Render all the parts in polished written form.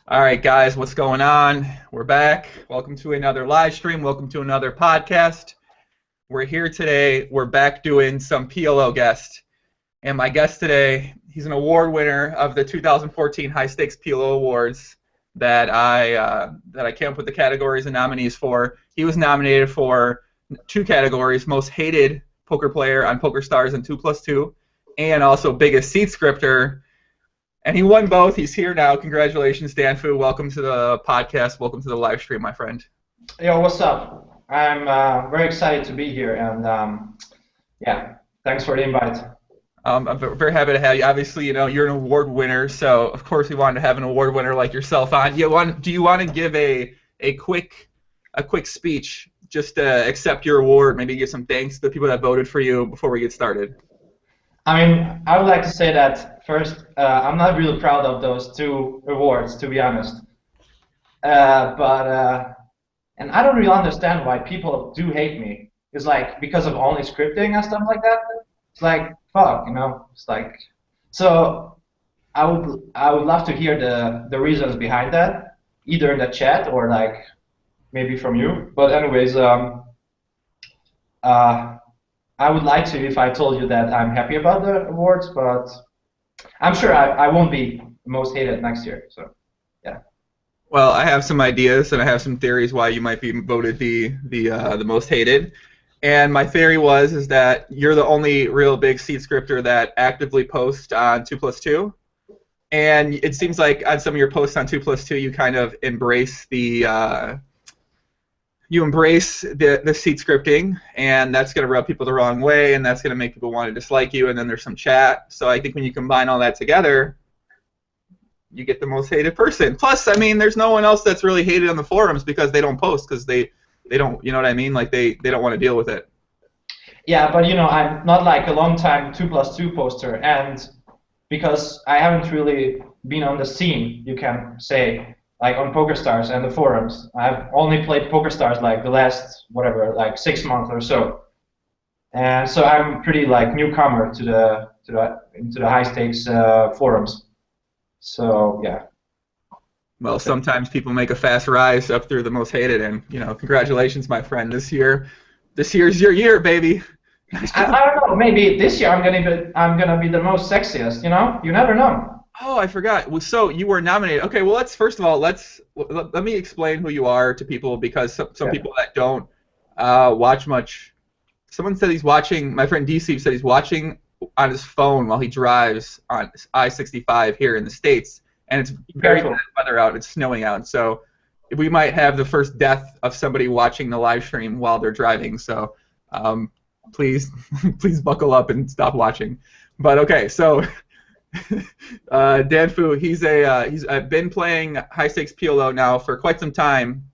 All right, guys, what's going on? We're back. Welcome to another live stream. Welcome to another podcast. We're here today. We're back doing some PLO guest. And my guest today, he's an award winner of the 2014 High Stakes PLO Awards that I came up with the categories and nominees for. He was nominated for two categories: Most Hated Poker Player on PokerStars and 2+2, and also Biggest Seed Scripter. And he won both. He's here now. Congratulations, Danfiu. Welcome to the podcast. Welcome to the live stream, my friend. Yo, what's up? I'm very excited to be here, and yeah, thanks for the invite. I'm very happy to have you. Obviously, you know, you're an award winner, so of course we wanted to have an award winner like yourself on. Do you want to give a quick speech just to accept your award, maybe give some thanks to the people that voted for you before we get started? I mean, I would like to say that first, I'm not really proud of those two awards, to be honest. And I don't really understand why people do hate me. It's like because of only scripting and stuff like that. It's like fuck, you know. It's like so. I would love to hear the reasons behind that, either in the chat or like maybe from you. But anyways, I would like to if I told you that I'm happy about the awards, but I'm sure I won't be most hated next year. So, yeah. Well, I have some ideas and I have some theories why you might be voted the most hated. And my theory is that you're the only real big seed scripter that actively posts on 2+2. And it seems like on some of your posts on 2+2, you kind of embrace the seed scripting, and that's going to rub people the wrong way, and that's going to make people want to dislike you, and then there's some chat. So I think when you combine all that together, you get the most hated person. Plus, I mean, there's no one else that's really hated on the forums because they don't post, because they don't, you know what I mean? Like, they don't want to deal with it. Yeah, but, you know, I'm not like a long-time 2+2 poster, and because I haven't really been on the scene, you can say, like on PokerStars and the forums. I've only played PokerStars like the last, whatever, like 6 months or so. And so I'm pretty like newcomer to the high stakes forums. So yeah. Well, sometimes people make a fast rise up through the most hated, and you know, congratulations, my friend. This year's your year, baby. I don't know. Maybe this year I'm gonna be the most sexiest. You know, you never know. Oh, I forgot. Well, so you were nominated. Okay, well, first of all, let me explain who you are to people, because some people that don't watch much. Someone said he's watching. My friend DC said he's watching on his phone while he drives on I-65 here in the States, and it's very bad weather out. It's snowing out, so we might have the first death of somebody watching the live stream while they're driving. So please buckle up and stop watching. But okay, so. Danfiu, he's been playing high stakes PLO now for quite some time.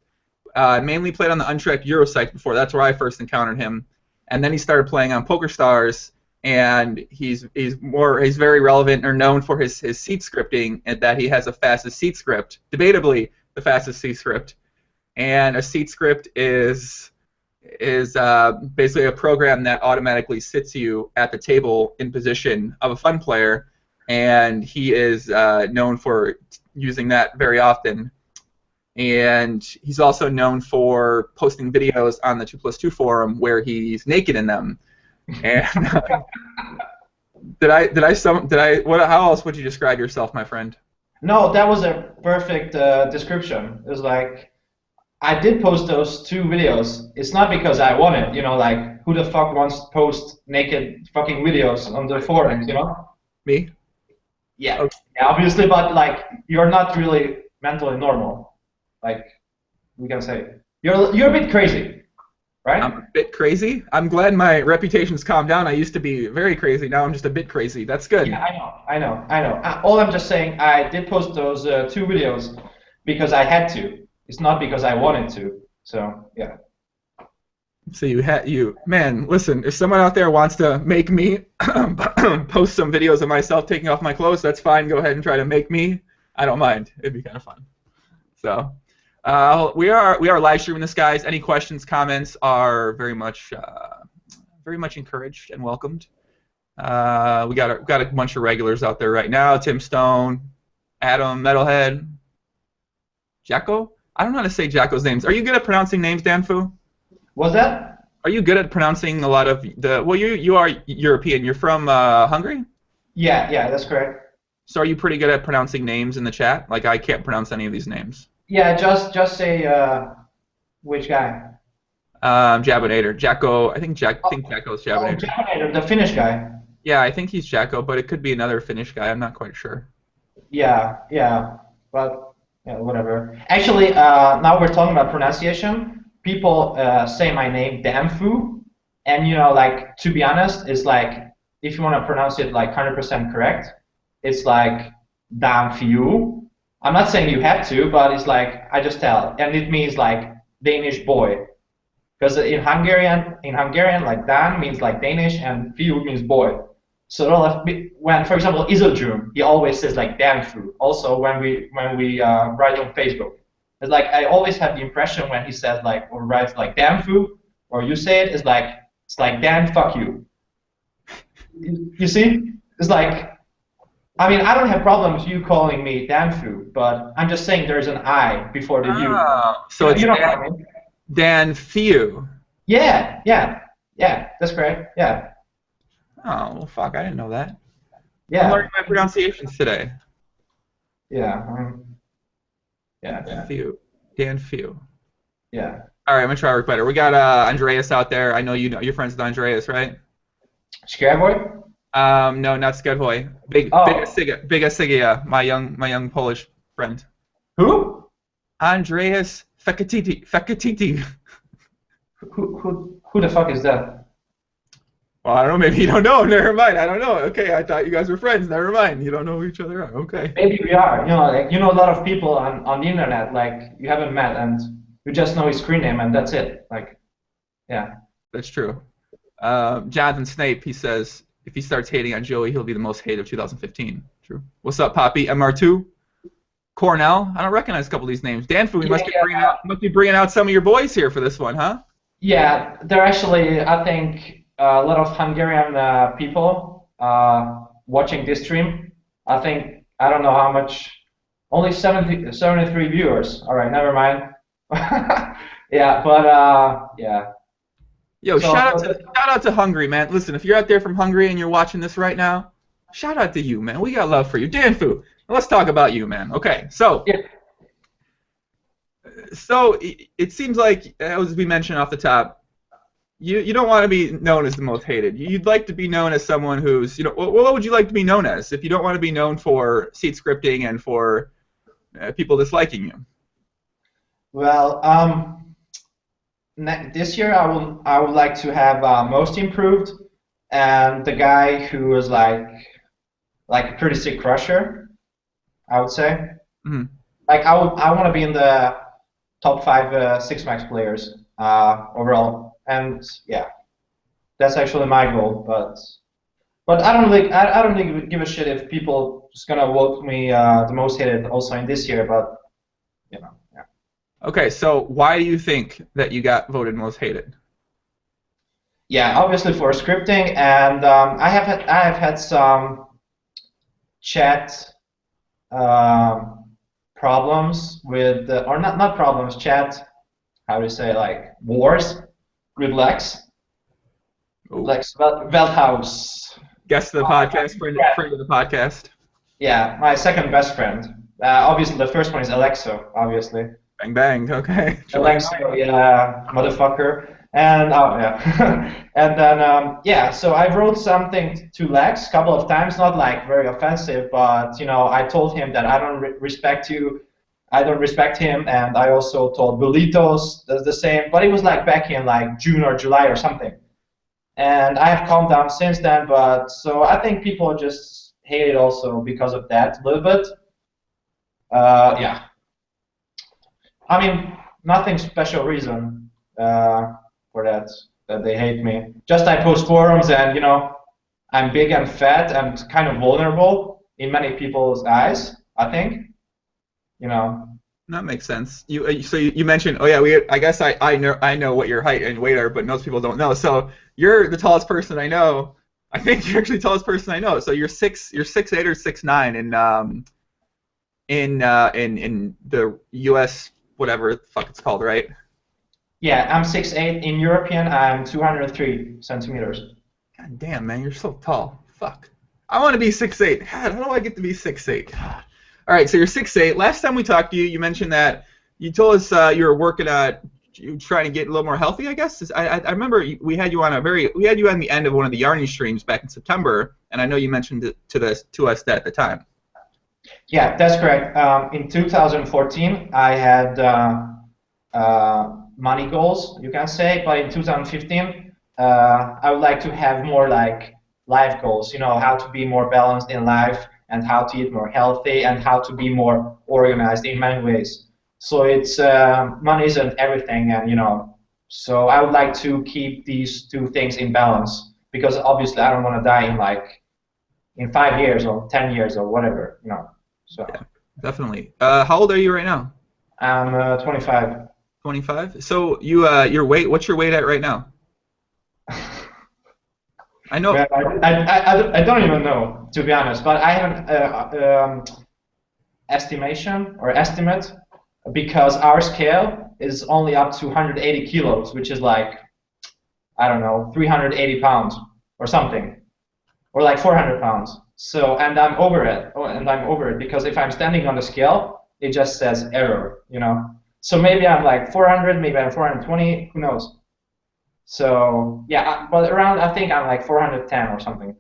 Mainly played on the untracked Euro sites before. That's where I first encountered him, and then he started playing on PokerStars. And he's very relevant or known for his seed scripting, and that he has the fastest seed script, debatably the fastest seed script. And a seed script is basically a program that automatically sits you at the table in position of a fun player. And he is known for using that very often. And he's also known for posting videos on the 2+2 forum where he's naked in them. And how else would you describe yourself, my friend? No, that was a perfect description. It was like, I did post those two videos. It's not because I wanted, you know, like, who the fuck wants to post naked fucking videos on the forums, you know? Me? Yeah, okay. Yeah, obviously, but like, you're not really mentally normal. Like, we can say you're a bit crazy, right? I'm a bit crazy. I'm glad my reputation's calmed down. I used to be very crazy. Now I'm just a bit crazy. That's good. Yeah, I know. All I'm just saying, I did post those two videos because I had to. It's not because I wanted to. So yeah. So man, listen, if someone out there wants to make me post some videos of myself taking off my clothes, that's fine. Go ahead and try to make me. I don't mind. It'd be kind of fun. So we are live streaming this, guys. Any questions, comments are very much encouraged and welcomed. We got a bunch of regulars out there right now. Tim Stone, Adam, Metalhead. Jacko? I don't know how to say Jacko's names. Are you good at pronouncing names, Danfu? What's that? Are you good at pronouncing a lot of the? Well, you are European. You're from Hungary. Yeah, that's correct. So are you pretty good at pronouncing names in the chat? Like I can't pronounce any of these names. Yeah, just say which guy? Jabinator. Jacko. I think Jacko's Jabinator. Jabinator, the Finnish guy. Yeah, I think he's Jacko, but it could be another Finnish guy. I'm not quite sure. Yeah, but yeah, whatever. Actually, now we're talking about pronunciation. People say my name Danfu, and you know, like to be honest, it's like if you want to pronounce it like 100% correct, it's like Danfiu. I'm not saying you have to, but it's like I just tell, and it means like Danish boy, because in Hungarian, like Dan means like Danish, and Fiu means boy. So when, for example, Isoljum, he always says like Danfu. Also, when we write on Facebook, it's like I always have the impression when he says like or writes like Danfu, or you say it's like Dan, fuck you. You see, it's like. I mean, I don't have problems you calling me Danfu, but I'm just saying there's an I before the U. So it's you know what I mean? Danfiu. Yeah, that's correct. Yeah. Oh, well, fuck, I didn't know that. Yeah. I'm learning my pronunciations today. Yeah. Danfiu. Yeah. All right, I'm gonna try to work better. We got Andreas out there. I know you're friends with Andreas, right? Scareboy? No, not Skedvoy. Big Sigia, my young Polish friend. Who? Andreas Fekatiti. Who the fuck is that? Well, I don't know. Maybe you don't know. Never mind. I don't know. Okay, I thought you guys were friends. Never mind. You don't know who each other are. Okay. Maybe we are. You know, like you know a lot of people on the internet. Like you haven't met and you just know his screen name and that's it. Like, yeah. That's true. Jonathan Snape. He says if he starts hating on Joey, he'll be the most hated of 2015. True. What's up, Poppy? MR2. Cornell. I don't recognize a couple of these names. Danfu, must be bringing out some of your boys here for this one, huh? Yeah, they're actually, I think, a lot of Hungarian people watching this stream. I think, I don't know how much, only 73 viewers. All right, never mind. Yeah, but yeah. Yo, so, shout out to Hungary, man. Listen, if you're out there from Hungary and you're watching this right now, shout out to you, man. We got love for you. Danfu, let's talk about you, man. Okay, so... Yeah. So it seems like, as we mentioned off the top, you don't want to be known as the most hated. You'd like to be known as someone who's, you know, what would you like to be known as if you don't want to be known for seat scripting and for people disliking you? Well, this year I would like to have most improved and the guy who was like a pretty sick crusher, I would say. Mm-hmm. Like I want to be in the top 5 Six Max players overall, and yeah, that's actually my goal. But I don't really give a shit if people just gonna vote me the most hated also in this year. But you know, yeah. Okay, so why do you think that you got voted most hated? Yeah, obviously for scripting, and I have had some chat. Problems with, or not problems, chat, how do you say, like, wars with Lex. Ooh. Lex Veldhaus. Guest of the podcast, friend of the podcast. Yeah, my second best friend. Obviously, the first one is Alexo, obviously. Bang, bang, okay. Alexo, yeah, motherfucker. And, oh, yeah. And then, yeah, so I wrote something to Lex a couple of times, not like very offensive, but, you know, I told him that I don't respect you, I don't respect him, and I also told Bulitos the same, but it was like back in like June or July or something. And I have calmed down since then, but so I think people just hate it also because of that a little bit. Yeah. I mean, nothing special reason. For that they hate me. Just I post forums and, you know, I'm big and fat and kind of vulnerable in many people's eyes, I think. You know. That makes sense. So you mentioned, oh yeah, I guess I know what your height and weight are, but most people don't know. So you're the tallest person I know. I think you're actually the tallest person I know. So you're 6'8" or 6'9" in the U.S. whatever the fuck it's called, right? Yeah, I'm 6'8". In European, I'm 203 centimeters. God damn, man, you're so tall. Fuck. I want to be 6'8". God, how do I get to be 6'8"? All right, so you're 6'8". Last time we talked to you, you mentioned that you told us you were working at, you trying to get a little more healthy, I guess. I remember we had you on the end of one of the yarning streams back in September, and I know you mentioned it to us at the time. Yeah, that's correct. In 2014, I had money goals, you can say, but in 2015, I would like to have more like life goals. You know, how to be more balanced in life, and how to eat more healthy, and how to be more organized in many ways. So it's money isn't everything, and you know, so I would like to keep these two things in balance, because obviously I don't want to die in 5 years or 10 years or whatever, you know. So yeah, definitely. How old are you right now? I'm 25. 25. So your weight? What's your weight at right now? I know. Well, I don't even know, to be honest, but I have an estimation or estimate, because our scale is only up to 180 kilos, which is like, I don't know, 380 pounds or something, or like 400 pounds. So, and I'm over it, because if I'm standing on the scale, it just says error, you know. So maybe I'm like 400, maybe I'm 420, who knows. So yeah, but around, I think I'm like 410 or something.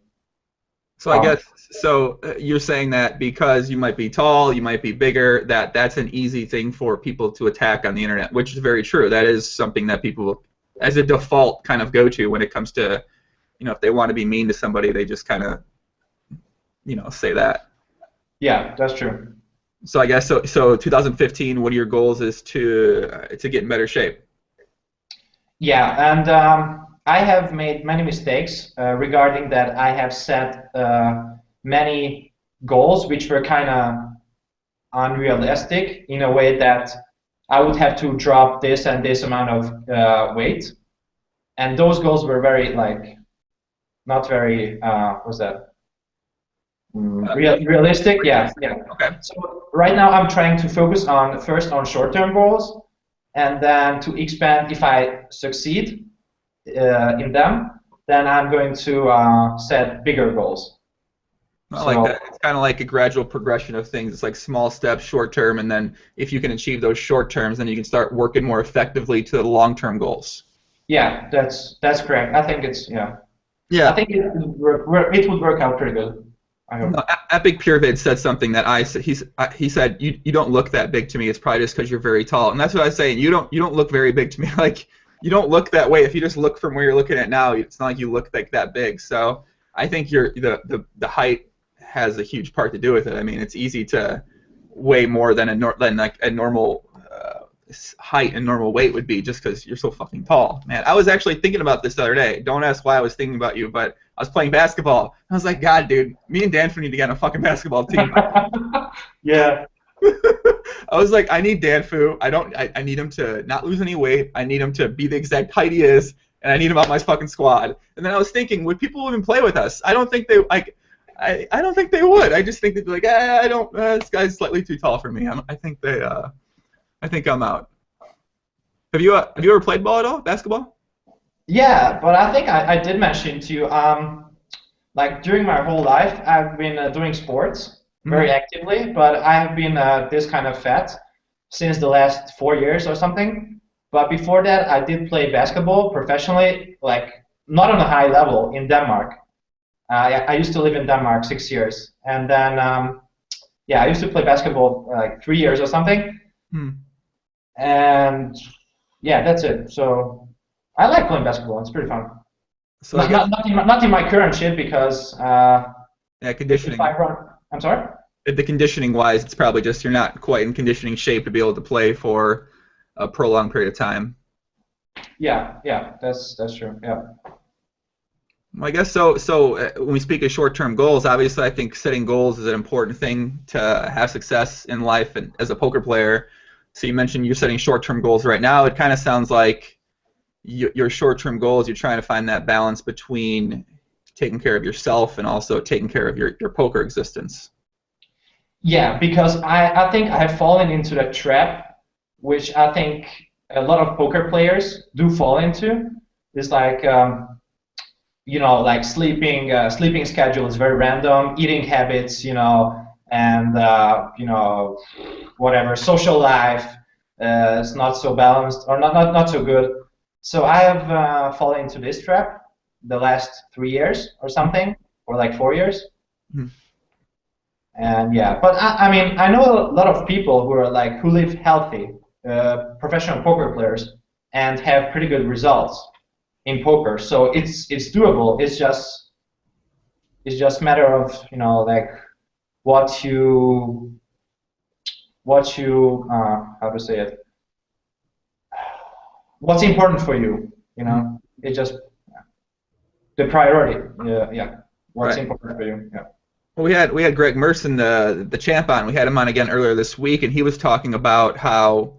So I guess, so you're saying that because you might be tall, you might be bigger, that's an easy thing for people to attack on the internet, which is very true. That is something that people, as a default, kind of go to when it comes to, you know, if they want to be mean to somebody, they just kind of, you know, say that. Yeah, that's true. So I guess, so 2015, one of your goals is to get in better shape. Yeah, and I have made many mistakes regarding that. I have set many goals which were kind of unrealistic, in a way that I would have to drop this and this amount of weight, and those goals were very like not very what's that? Realistic. Yeah, yeah. Okay. So right now I'm trying to focus on first on short-term goals, and then to expand. If I succeed in them, then I'm going to set bigger goals. I like that. It's kind of like a gradual progression of things. It's like small steps, short term, and then if you can achieve those short terms, then you can start working more effectively to the long-term goals. Yeah, that's correct. I think it's Yeah. I think it would work out pretty good. I hope. No, Epic Purevid said something that he said you don't look that big to me. It's probably just because you're very tall, and that's what I was saying. You don't look very big to me. Like, you don't look that way. If you just look from where you're looking at now, it's not like you look like that big. So I think the height has a huge part to do with it. I mean, it's easy to weigh more than like a normal height and normal weight would be, just because you're so fucking tall. Man, I was actually thinking about this the other day. Don't ask why I was thinking about you, but I was playing basketball. I was like, God, dude, me and Danfiu need to get on a fucking basketball team. Yeah. I was like, I need Danfiu. I need him to not lose any weight. I need him to be the exact height he is, and I need him on my fucking squad. And then I was thinking, would people even play with us? I don't think they like. I don't think they would. I just think they'd be like, I don't. This guy's slightly too tall for me. I think I'm out. Have you ever played ball at all? Basketball? Yeah, but I think I did mention to you, like during my whole life, I've been doing sports very actively, but I have been this kind of fat since the last 4 years or something. But before that, I did play basketball professionally, like not on a high level in Denmark. I used to live in Denmark 6 years, and then yeah, I used to play basketball like 3 years or something. And yeah, that's it. So I like playing basketball. It's pretty fun. So not in my current shape, because yeah, conditioning. I'm sorry? The conditioning wise, it's probably just you're not quite in conditioning shape to be able to play for a prolonged period of time. Yeah, that's true. Yeah. Well, I guess so. When we speak of short-term goals, obviously I think setting goals is an important thing to have success in life and as a poker player. So you mentioned you're setting short-term goals right now. It kind of sounds like your short-term goals, you're trying to find that balance between taking care of yourself and also taking care of your poker existence. Yeah, because I think I have fallen into that trap, which I think a lot of poker players do fall into. It's like like sleeping schedule is very random, eating habits, and whatever social life is not so balanced or not so good. So I have fallen into this trap the last 3 years or something, or like 4 years. Hmm. And yeah, but I mean, I know a lot of people who live healthy, professional poker players, and have pretty good results in poker. So it's doable. It's just matter of like what you how to say it. What's important for you? It's just the priority. Yeah. What's Right. important for you? Yeah. Well, we had Greg Merson, the champ, on. We had him on again earlier this week, and he was talking about how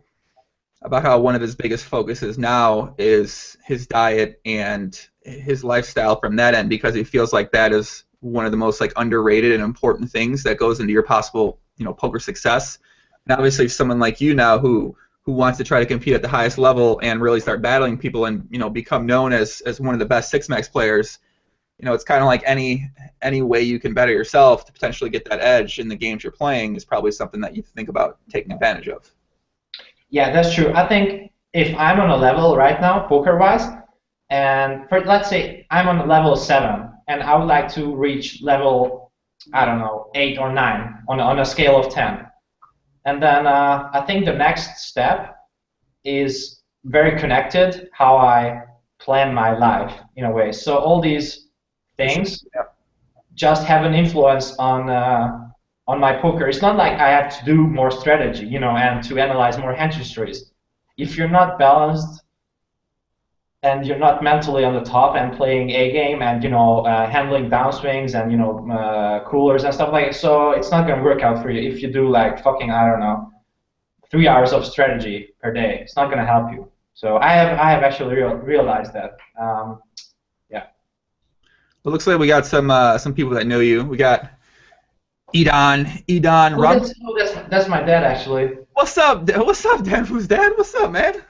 one of his biggest focuses now is his diet and his lifestyle from that end, because he feels like that is one of the most like underrated and important things that goes into your possible poker success. And obviously, someone like you now who wants to try to compete at the highest level and really start battling people and become known as one of the best six max players. It's kind of like any way you can better yourself to potentially get that edge in the games you're playing is probably something that you think about taking advantage of. Yeah, that's true. I think if I'm on a level right now, poker-wise, and let's say I'm on level 7, and I would like to reach level, I don't know, 8 or 9 on a scale of 10. And then I think the next step is very connected how I plan my life in a way. So all these things just have an influence on my poker. It's not like I have to do more strategy, and to analyze more hand histories. If you're not balanced and you're not mentally on the top and playing a game and handling downswings and coolers and stuff like that, so it's not gonna work out for you if you do like fucking, I don't know, 3 hours of strategy per day. It's not gonna help you. So I have actually realized that. Yeah. It looks like we got some people that know you. We got Edon Rump. That's my dad actually. What's up, Danfu's dad? What's up, man?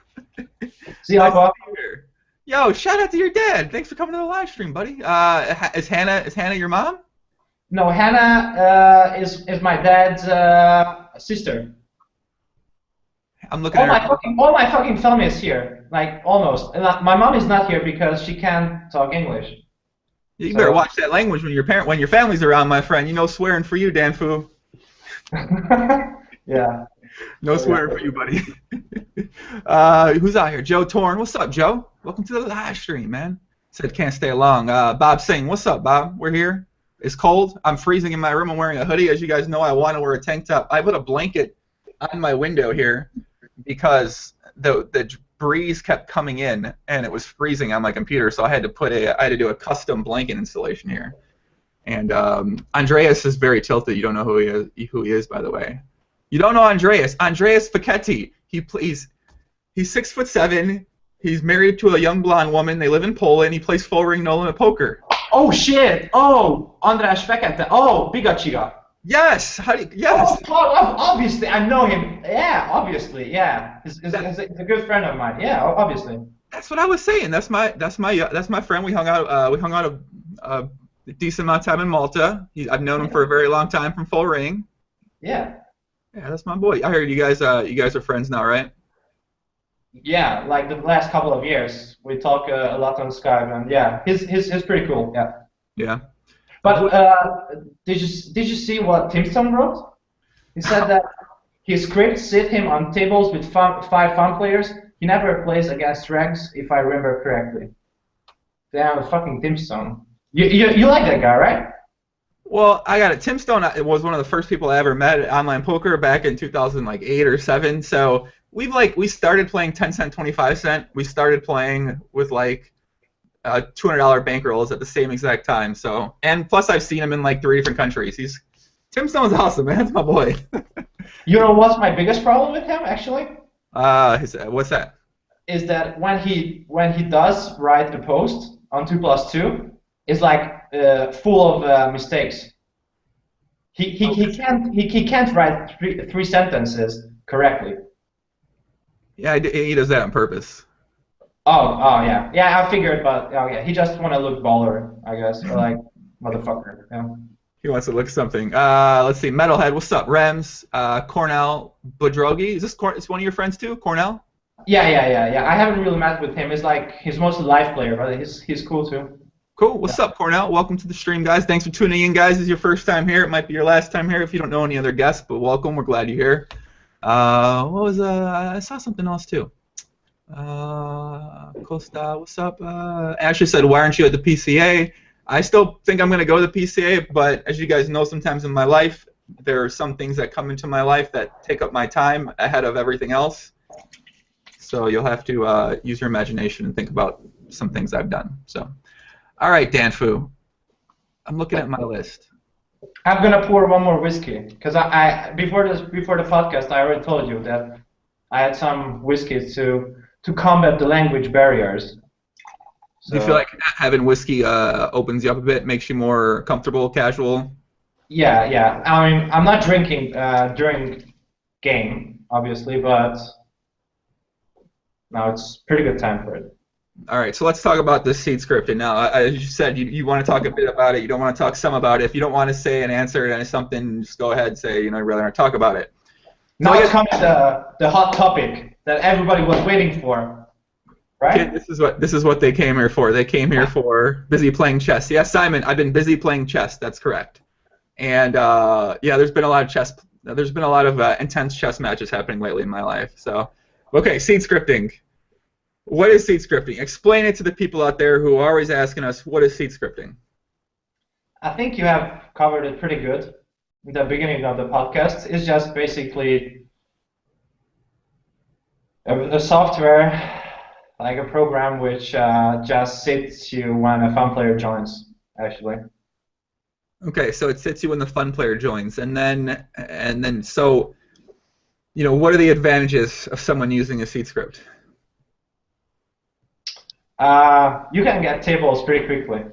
See how Nice to be here. Yo, shout out to your dad. Thanks for coming to the live stream, buddy. Is Hannah your mom? No, Hannah is my dad's sister. I'm looking at her. All my fucking family is here, like almost. And my mom is not here because she can't talk English. You better watch that language when your family's around, my friend. Swearing for you, Danfu. Yeah. No swearing for you, buddy. Who's out here? Joe Torn. What's up, Joe? Welcome to the live stream, man. Said can't stay long. Bob Singh. What's up, Bob? We're here. It's cold. I'm freezing in my room. I'm wearing a hoodie. As you guys know, I want to wear a tank top. I put a blanket on my window here because the breeze kept coming in and it was freezing on my computer, so I had to do a custom blanket installation here. And Andreas is very tilted. You don't know who he is, by the way. You don't know Andreas. Andreas Facchetti. He's 6'7". He's married to a young blonde woman. They live in Poland. He plays full ring no limit poker. Oh shit! Oh, András Fekete. Oh, Bigacsira. Yes. Yes. Oh, obviously, I know him. Yeah, obviously, yeah. He's a good friend of mine. Yeah, obviously. That's what I was saying. That's my friend. We hung out a decent amount of time in Malta. I've known him for a very long time from full ring. Yeah. Yeah, that's my boy. I heard you guys are friends now, right? Yeah, like the last couple of years, we talk a lot on Skype, and yeah, he's pretty cool. Yeah. Yeah. But did you see what Timstone wrote? He said that his scripts sit him on tables with 5 fun players. He never plays against ranks, if I remember correctly. Damn, fucking Timstone. You like that guy, right? Well, I got it. Tim Stone was one of the first people I ever met at online poker back in 2008 or 7. So we started playing 10-cent, 25-cent. We started playing with like $200 bankrolls at the same exact time. So, and plus I've seen him in like 3 different countries. Tim Stone's awesome, man. That's my boy. You know what's my biggest problem with him, actually? What's that? Is that when he does write a post on 2+2, it's like full of mistakes. he can't write three sentences correctly. Yeah, he does that on purpose. Yeah, I figured, but oh yeah, he just want to look baller, I guess, or like motherfucker. Yeah. He wants to look something. Let's see, Metalhead, what's up? Rems, Cornell Bodrogi. Is this is one of your friends too, Cornell? Yeah. I haven't really met with him. He's mostly live player, but he's cool too. Cool. What's up, Cornell? Welcome to the stream, guys. Thanks for tuning in, guys. This is your first time here. It might be your last time here if you don't know any other guests, but welcome. We're glad you're here. What was I saw something else too. Costa, what's up? Ashley said, why aren't you at the PCA? I still think I'm going to go to the PCA, but as you guys know, sometimes in my life, there are some things that come into my life that take up my time ahead of everything else. So you'll have to use your imagination and think about some things I've done. So, all right, Danfu, I'm looking at my list. I'm gonna pour one more whiskey because I before the podcast I already told you that I had some whiskey to combat the language barriers. So, do you feel like having whiskey opens you up a bit, makes you more comfortable, casual? Yeah. I mean, I'm not drinking during game, obviously, but now it's pretty good time for it. All right, so let's talk about the seed scripting now. As you said, you want to talk a bit about it. You don't want to talk some about it. If you don't want to say an answer to something, just go ahead and say, I'd rather not talk about it. Now it comes the hot topic that everybody was waiting for, right? Okay, this is what they came here for. They came here for busy playing chess. Yes, Simon, I've been busy playing chess. That's correct. And yeah, there's been a lot of chess. There's been a lot of intense chess matches happening lately in my life. So, okay, seed scripting. What is seed scripting? Explain it to the people out there who are always asking us, what is seed scripting? I think you have covered it pretty good in the beginning of the podcast. It's just basically a software, like a program which just sits you when a fun player joins, actually. Okay, so it sits you when the fun player joins, and then so, what are the advantages of someone using a seed script? You can get tables pretty quickly.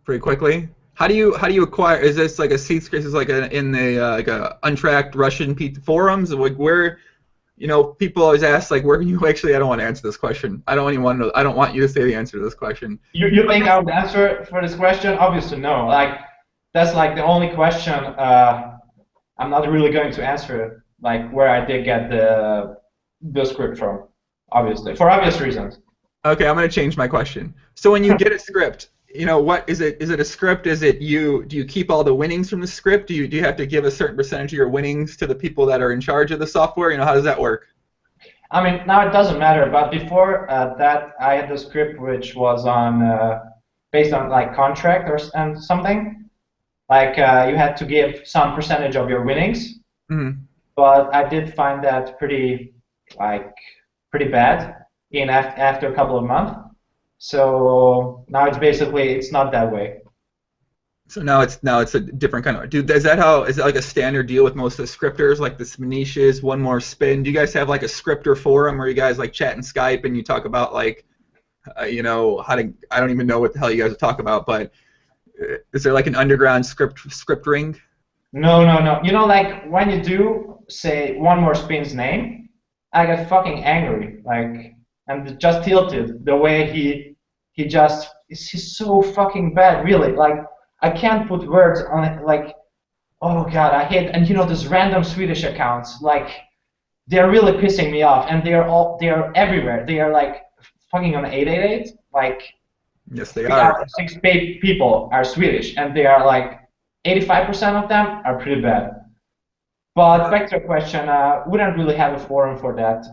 Pretty quickly? How do you acquire? Is this like a seed script? Is this like in the like a untracked Russian forums? Like where, people always ask like where can you actually? I don't want to answer this question. I don't even want to know. I don't want you to say the answer to this question. You think I would answer for this question? Obviously no. Like that's like the only question I'm not really going to answer. Like where I did get the script from, obviously for obvious reasons. Okay, I'm going to change my question. So when you get a script, what is it? Is it a script? Do you keep all the winnings from the script? Do you have to give a certain percentage of your winnings to the people that are in charge of the software? How does that work? I mean, now it doesn't matter, but before that, I had the script which was based on like contract and something. Like you had to give some percentage of your winnings. Mm-hmm. But I did find that pretty bad after a couple of months. So now it's not that way. So now it's a different kind of. Is it like a standard deal with most of the scripters, like the Smanishes, One More Spin? Do you guys have like a scripter forum where you guys like chat in Skype and you talk about like, how to? I don't even know what the hell you guys talk about, but is there like an underground script ring? No. Like when you do say One More Spin's name, I get fucking angry, like, and just tilted the way he's so fucking bad, really. Like I can't put words on it. Like, oh god, I hate. And these random Swedish accounts, like, they're really pissing me off, and they are everywhere. They are like fucking on 888. Like, yes, they are. 6 people are Swedish, and they are like 85% of them are pretty bad. But back to your question, wouldn't really have a forum for that.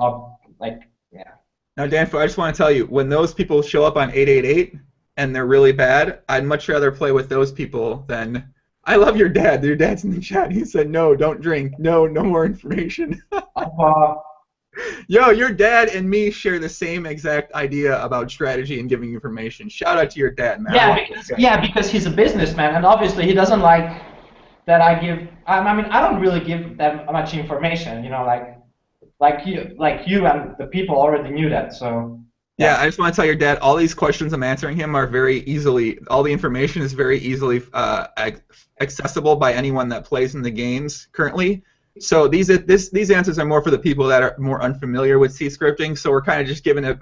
Yeah. Now, Danfiu, I just want to tell you, when those people show up on 888 and they're really bad, I'd much rather play with those people than. I love your dad. Your dad's in the chat. He said, no, don't drink. No more information. Yo, your dad and me share the same exact idea about strategy and giving information. Shout out to your dad, man. Because he's a businessman, and obviously he doesn't like that I give. I mean, I don't really give that much information. Like you and the people already knew that. So Yeah, I just want to tell your dad all these questions I'm answering him are very easily. All the information is very easily accessible by anyone that plays in the games currently. So these answers are more for the people that are more unfamiliar with seed scripting. So we're kind of just giving it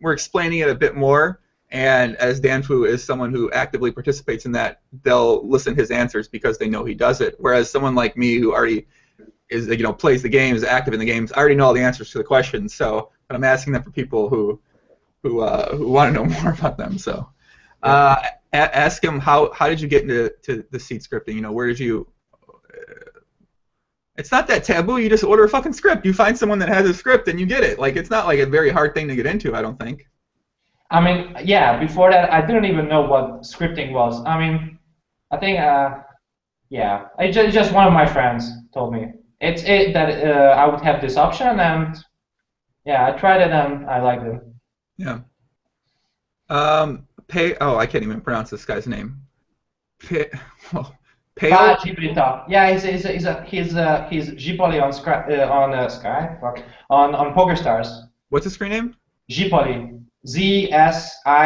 we're explaining it a bit more. And as Danfiu is someone who actively participates in that, they'll listen to his answers because they know he does it. Whereas someone like me who already is plays the games, active in the games, I already know all the answers to the questions. So but I'm asking them for people who want to know more about them. So ask him how did you get into the seed scripting? Where did you? It's not that taboo. You just order a fucking script. You find someone that has a script and you get it. Like it's not like a very hard thing to get into. I don't think. I mean, yeah. Before that, I didn't even know what scripting was. I mean, I think yeah. Just one of my friends told me that I would have this option, and yeah, I tried it and I liked it. Yeah. I can't even pronounce this guy's name. Gibrita. Yeah, he's Gipoli on on PokerStars. What's his screen name? Gipoli. Zsipali.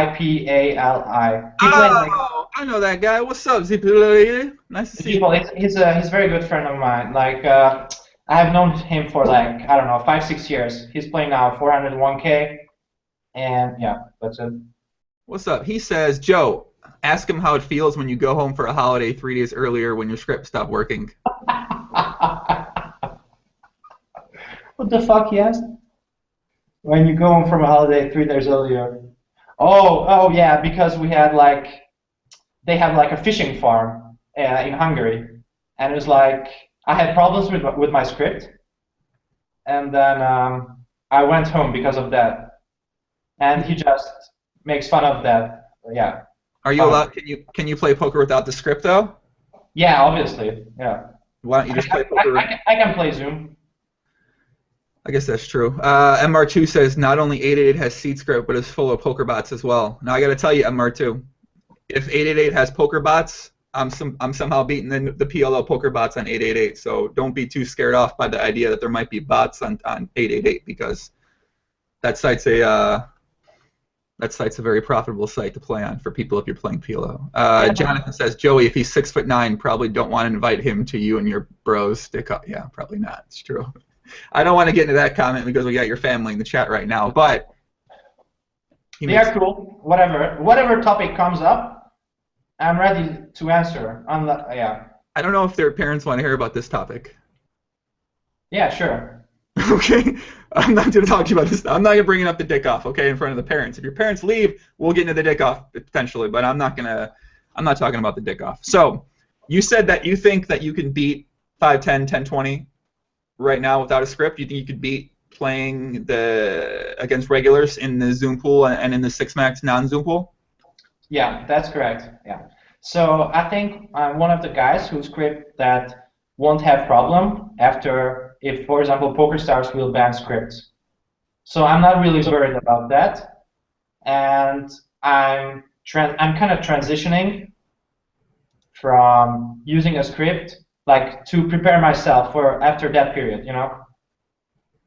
Oh, I know that guy. What's up, Zipali? Nice to see you. He's a very good friend of mine. Like I have known him for like I don't know 5-6 years. He's playing now 401k, and yeah, that's it. What's up? He says, Joe, ask him how it feels when you go home for a holiday 3 days earlier when your script stopped working. What the fuck he asked? When you go home from a holiday 3 days earlier. Oh yeah, because we had they have like a fishing farm in Hungary, and it was like I had problems with my script, and then I went home because of that, and he just makes fun of that. Yeah. Are you allowed? Can you play poker without the script though? Yeah, obviously. Yeah. Why don't you just play poker? I can play Zoom. I guess that's true. MR2 says not only 888 has seed script, but is full of poker bots as well. Now I got to tell you, MR2, if 888 has poker bots, I'm somehow beating the PLO poker bots on 888. So don't be too scared off by the idea that there might be bots on 888 because that site's a very profitable site to play on for people if you're playing PLO. Jonathan says, Joey, if he's 6'9", probably don't want to invite him to you and your bros stick up. Yeah, probably not. It's true. I don't want to get into that comment because we got your family in the chat right now, but they are cool. Whatever topic comes up, I'm ready to answer. Yeah. I don't know if their parents want to hear about this topic. Yeah, sure. Okay, I'm not going to talk to you about this. I'm not going to bring up the dick off, okay, in front of the parents. If your parents leave, we'll get into the dick off potentially, but I'm not talking about the dick off. So, you said that you think that you can beat 5-10, 10-20 right now without a script. You think you could beat playing against regulars in the Zoom pool and in the 6-max non-Zoom pool? Yeah, that's correct. Yeah. So I think I'm one of the guys whose script that won't have problem after if, for example, PokerStars will ban scripts. So I'm not really worried about that, and I'm kind of transitioning from using a script to prepare myself for after that period,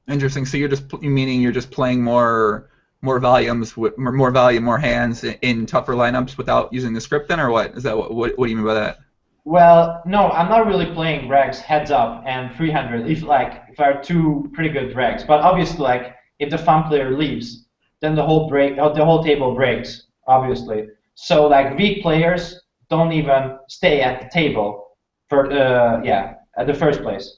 Interesting. So you're just playing more volumes with more volume, more hands in tougher lineups without using the script, then, or what? Is that what do you mean by that? Well, no, I'm not really playing regs heads up and 300 if I are two pretty good regs. But obviously, if the fun player leaves, then the whole table breaks. Obviously, so weak players don't even stay at the table for in the first place.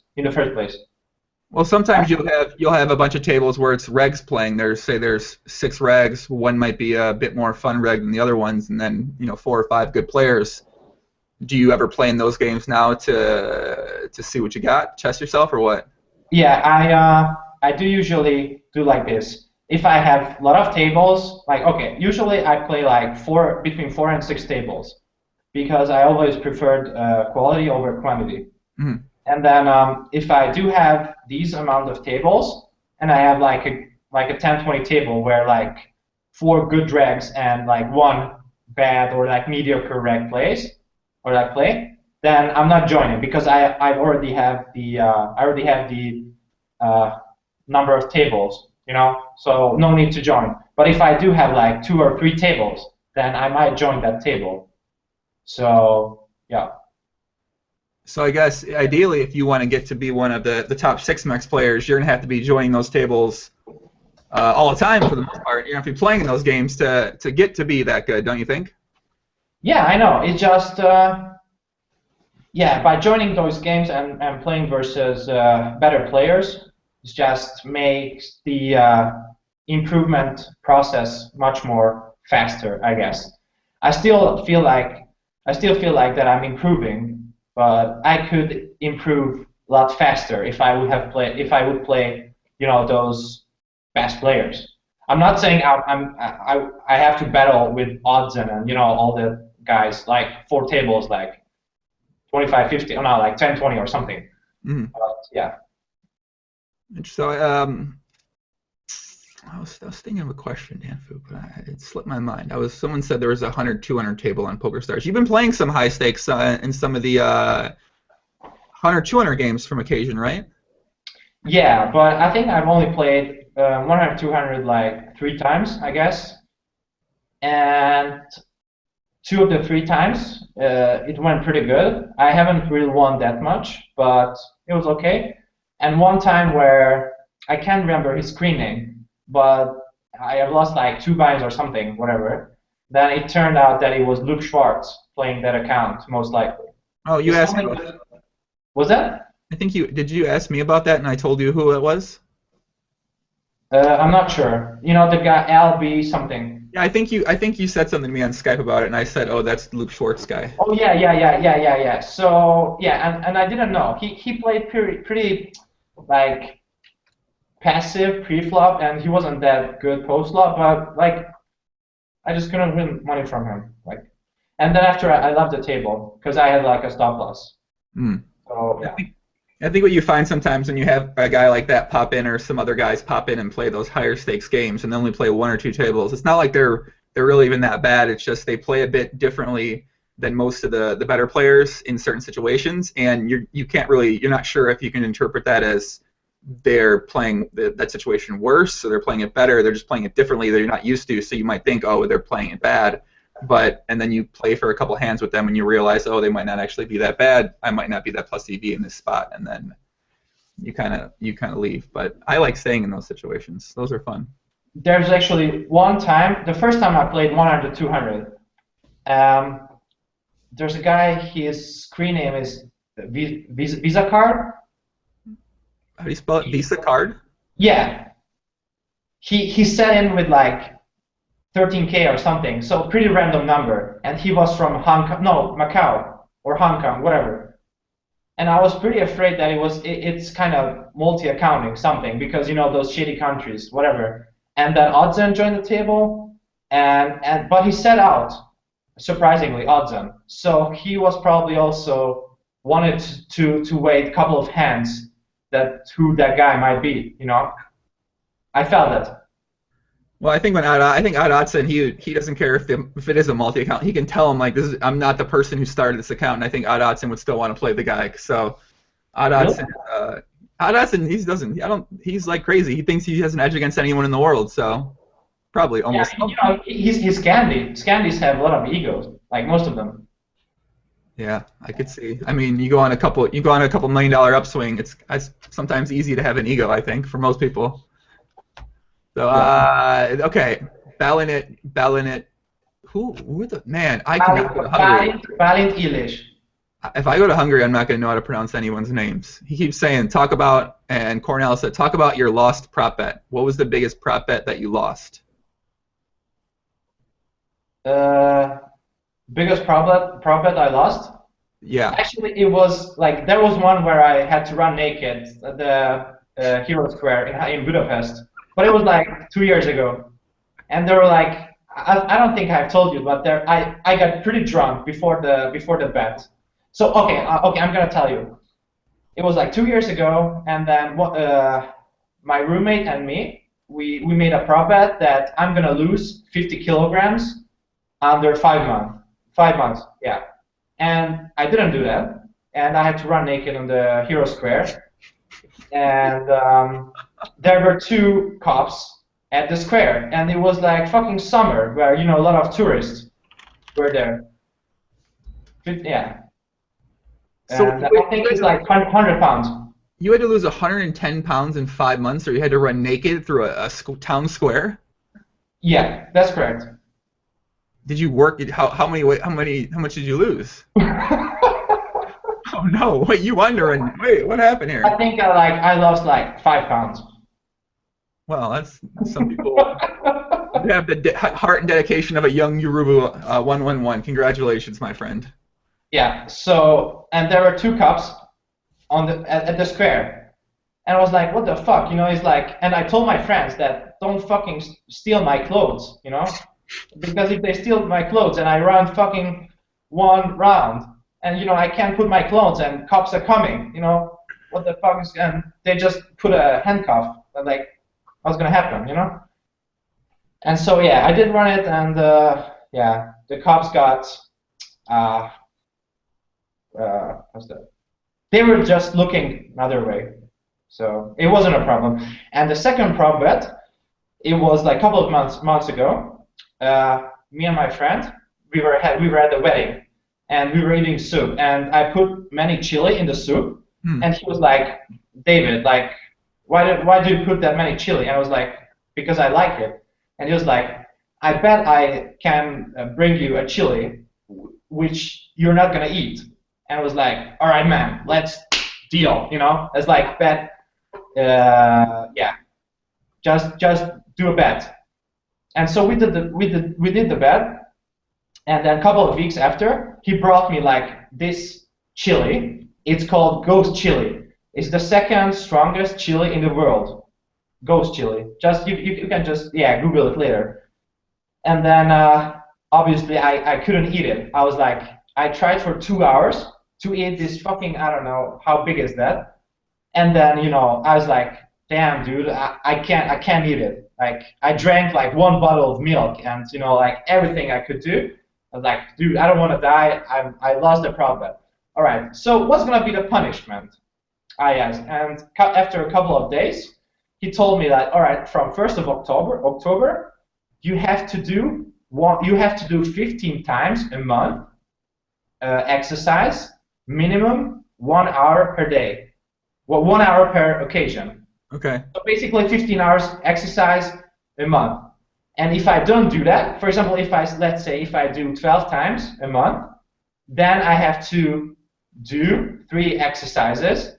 Well, sometimes you'll have a bunch of tables where it's regs playing. There's 6 regs. One might be a bit more fun reg than the other ones, and then 4 or 5 good players. Do you ever play in those games now to see what you got, test yourself, or what? Yeah, I do usually do like this. If I have a lot of tables, usually I play between 4 and 6 tables, because I always preferred quality over quantity. Mm-hmm. And then if I do have these amount of tables, and I have a 10-20 table where 4 good regs and 1 bad or mediocre reg plays, or play, then I'm not joining because I already have the number of tables, so no need to join. But if I do have like 2 or 3 tables, then I might join that table. So yeah. So I guess ideally, if you want to get to be one of the top 6 max players, you're gonna have to be joining those tables all the time for the most part. You're gonna have to be playing in those games to get to be that good, don't you think? Yeah, I know. It's just yeah, by joining those games and playing versus better players, it just makes the improvement process much more faster, I guess. I still feel like that I'm improving, but I could improve a lot faster if I would play, you know, those best players. I'm not saying I have to battle with Adson and, you know, all the guys like 4 tables like 25, 50, or not like 10, 20 or something. Mm. But yeah. So I was thinking of a question, Danfiu, but it slipped my mind. Someone said there was a 100, 200 table on PokerStars. You've been playing some high stakes in some of the 100, 200 games from occasion, right? Yeah, but I think I've only played 100, 200 like 3 times, I guess. And 2 of the 3 times, it went pretty good. I haven't really won that much, but it was okay. And one time where I can't remember his screen name, but I have lost like 2 buys or something, whatever. Then it turned out that it was Luke Schwartz playing that account, most likely. Oh, you asked me about that. Was that? I think did you ask me about that and I told you who it was? I'm not sure. You know, the guy LB something. Yeah, I think you said something to me on Skype about it, and I said, "Oh, that's Luke Schwartz guy." Oh yeah. So yeah, and I didn't know. He played pretty like passive pre-flop, and he wasn't that good post-flop. But like, I just couldn't win money from him. Like, and then after I left the table because I had like a stop loss. Mm. So yeah. I think what you find sometimes when you have a guy like that pop in or some other guys pop in and play those higher stakes games and they only play 1 or 2 tables, it's not like they're really even that bad. It's just they play a bit differently than most of the better players in certain situations, and you're not sure if you can interpret that as they're playing that situation worse or they're playing it better. They're just playing it differently that you're not used to. So you might think, oh, they're playing it bad. And then you play for a couple hands with them and you realize, oh, they might not actually be that bad. I might not be that plus EV in this spot, and then you kind of leave. But I like staying in those situations. Those are fun. There's actually one time, the first time I played 100, 200. There's a guy. His screen name is Visa Card. How do you spell it? Visa Card? Yeah. He set in with like 13K or something, so pretty random number, and he was from Macau or Hong Kong, whatever. And I was pretty afraid that it's kind of multi-accounting something because, you know, those shady countries, whatever. And then Adson joined the table, but he set out, surprisingly, Adson. So he was probably also wanted to wait a couple of hands who that guy might be, you know. I felt it. Well, I think Adson, he doesn't care if it is a multi-account. He can tell him like I'm not the person who started this account, and I think Adson would still want to play the guy. So Adson, he's like crazy. He thinks he has an edge against anyone in the world. So probably almost. Yeah, you know, he's Scandi. Scandis have a lot of egos, like most of them. Yeah, I could see. I mean, you go on a couple $1 million upswing. It's sometimes easy to have an ego, I think, for most people. So okay, Ballinit. Who the man? I cannot go to Hungary. Balint. If I go to Hungary, I'm not going to know how to pronounce anyone's names. He keeps saying, and Cornell said, talk about your lost prop bet. What was the biggest prop bet that you lost? Biggest prop bet I lost? Yeah. Actually, it was like there was one where I had to run naked at the Hero Square in Budapest. But it was like 2 years ago, and there were like I don't think I've told you, but I got pretty drunk before the bet. So okay, I'm gonna tell you. It was like 2 years ago, and then my roommate and me we made a prop bet that I'm gonna lose 50 kilograms under 5 months. 5 months, yeah. And I didn't do that, and I had to run naked on the Hero Square, and there were 2 cops at the square, and it was like fucking summer, where you know a lot of tourists were there. Yeah, So and I think it's like 100 pounds. you had to lose 110 pounds in 5 months, or you had to run naked through a town square? Yeah, that's correct. Did you work? How much did you lose? Oh no! Wait, you under and wait, what happened here? I think I lost like 5 pounds. Well, that's some people have the heart and dedication of a young Yoruba 111. Congratulations, my friend. Yeah. So and there were two cups on at the square, and I was like, what the fuck, you know? It's like, and I told my friends that don't fucking steal my clothes, you know, because if they steal my clothes and I run fucking one round, and you know I can't put my clothes and cops are coming, you know, what the fuck is? And they just put a handcuff, and like, what's gonna happen, you know? And so yeah, I did run it, and yeah, the cops got what's that? They were just looking another way, so it wasn't a problem. And the second prop bet, it was like a couple of months ago. Me and my friend, we were at the wedding, and we were eating soup, and I put many chili in the soup, and he was like, David, like, why do you put that many chili? And I was like, because I like it. And he was like, I bet I can bring you a chili which you're not gonna eat. And I was like, all right, man, let's deal, you know? It's like bet, yeah, just do a bet. And so we did the bet, and then a couple of weeks after, he brought me like this chili. It's called Ghost Chili. It's the second strongest chili in the world. Ghost Chili. Just you can just Google it later. And then obviously I couldn't eat it. I was like, I tried for 2 hours to eat this fucking, I don't know how big is that. And then you know I was like, damn dude, I can't eat it. Like I drank like 1 bottle of milk and you know like everything I could do. I was like, dude, I don't want to die. I lost the prop bet. All right, so what's gonna be the punishment? I asked, and after a couple of days, he told me that all right, from 1st of October, you have to do 15 times a month exercise, minimum 1 hour per day, well 1 hour per occasion. Okay. So basically 15 hours exercise a month. And if I don't do that, for example, let's say if I do 12 times a month, then I have to do 3 exercises.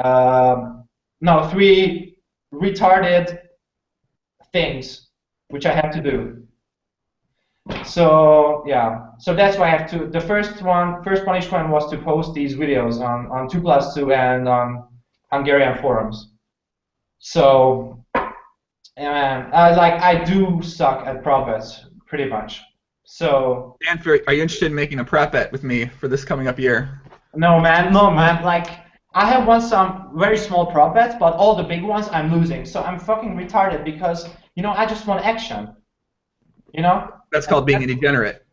No, 3 retarded things which I have to do. So yeah, so that's why I have to. The first punishment was to post these videos on 2+2 and on Hungarian forums. So, and I do suck at prop bets pretty much. So. Danfiu, are you interested in making a prop bet with me for this coming up year? No man. Like I have won some very small prop bets, but all the big ones I'm losing. So I'm fucking retarded because you know I just want action. You know. That's called being a degenerate.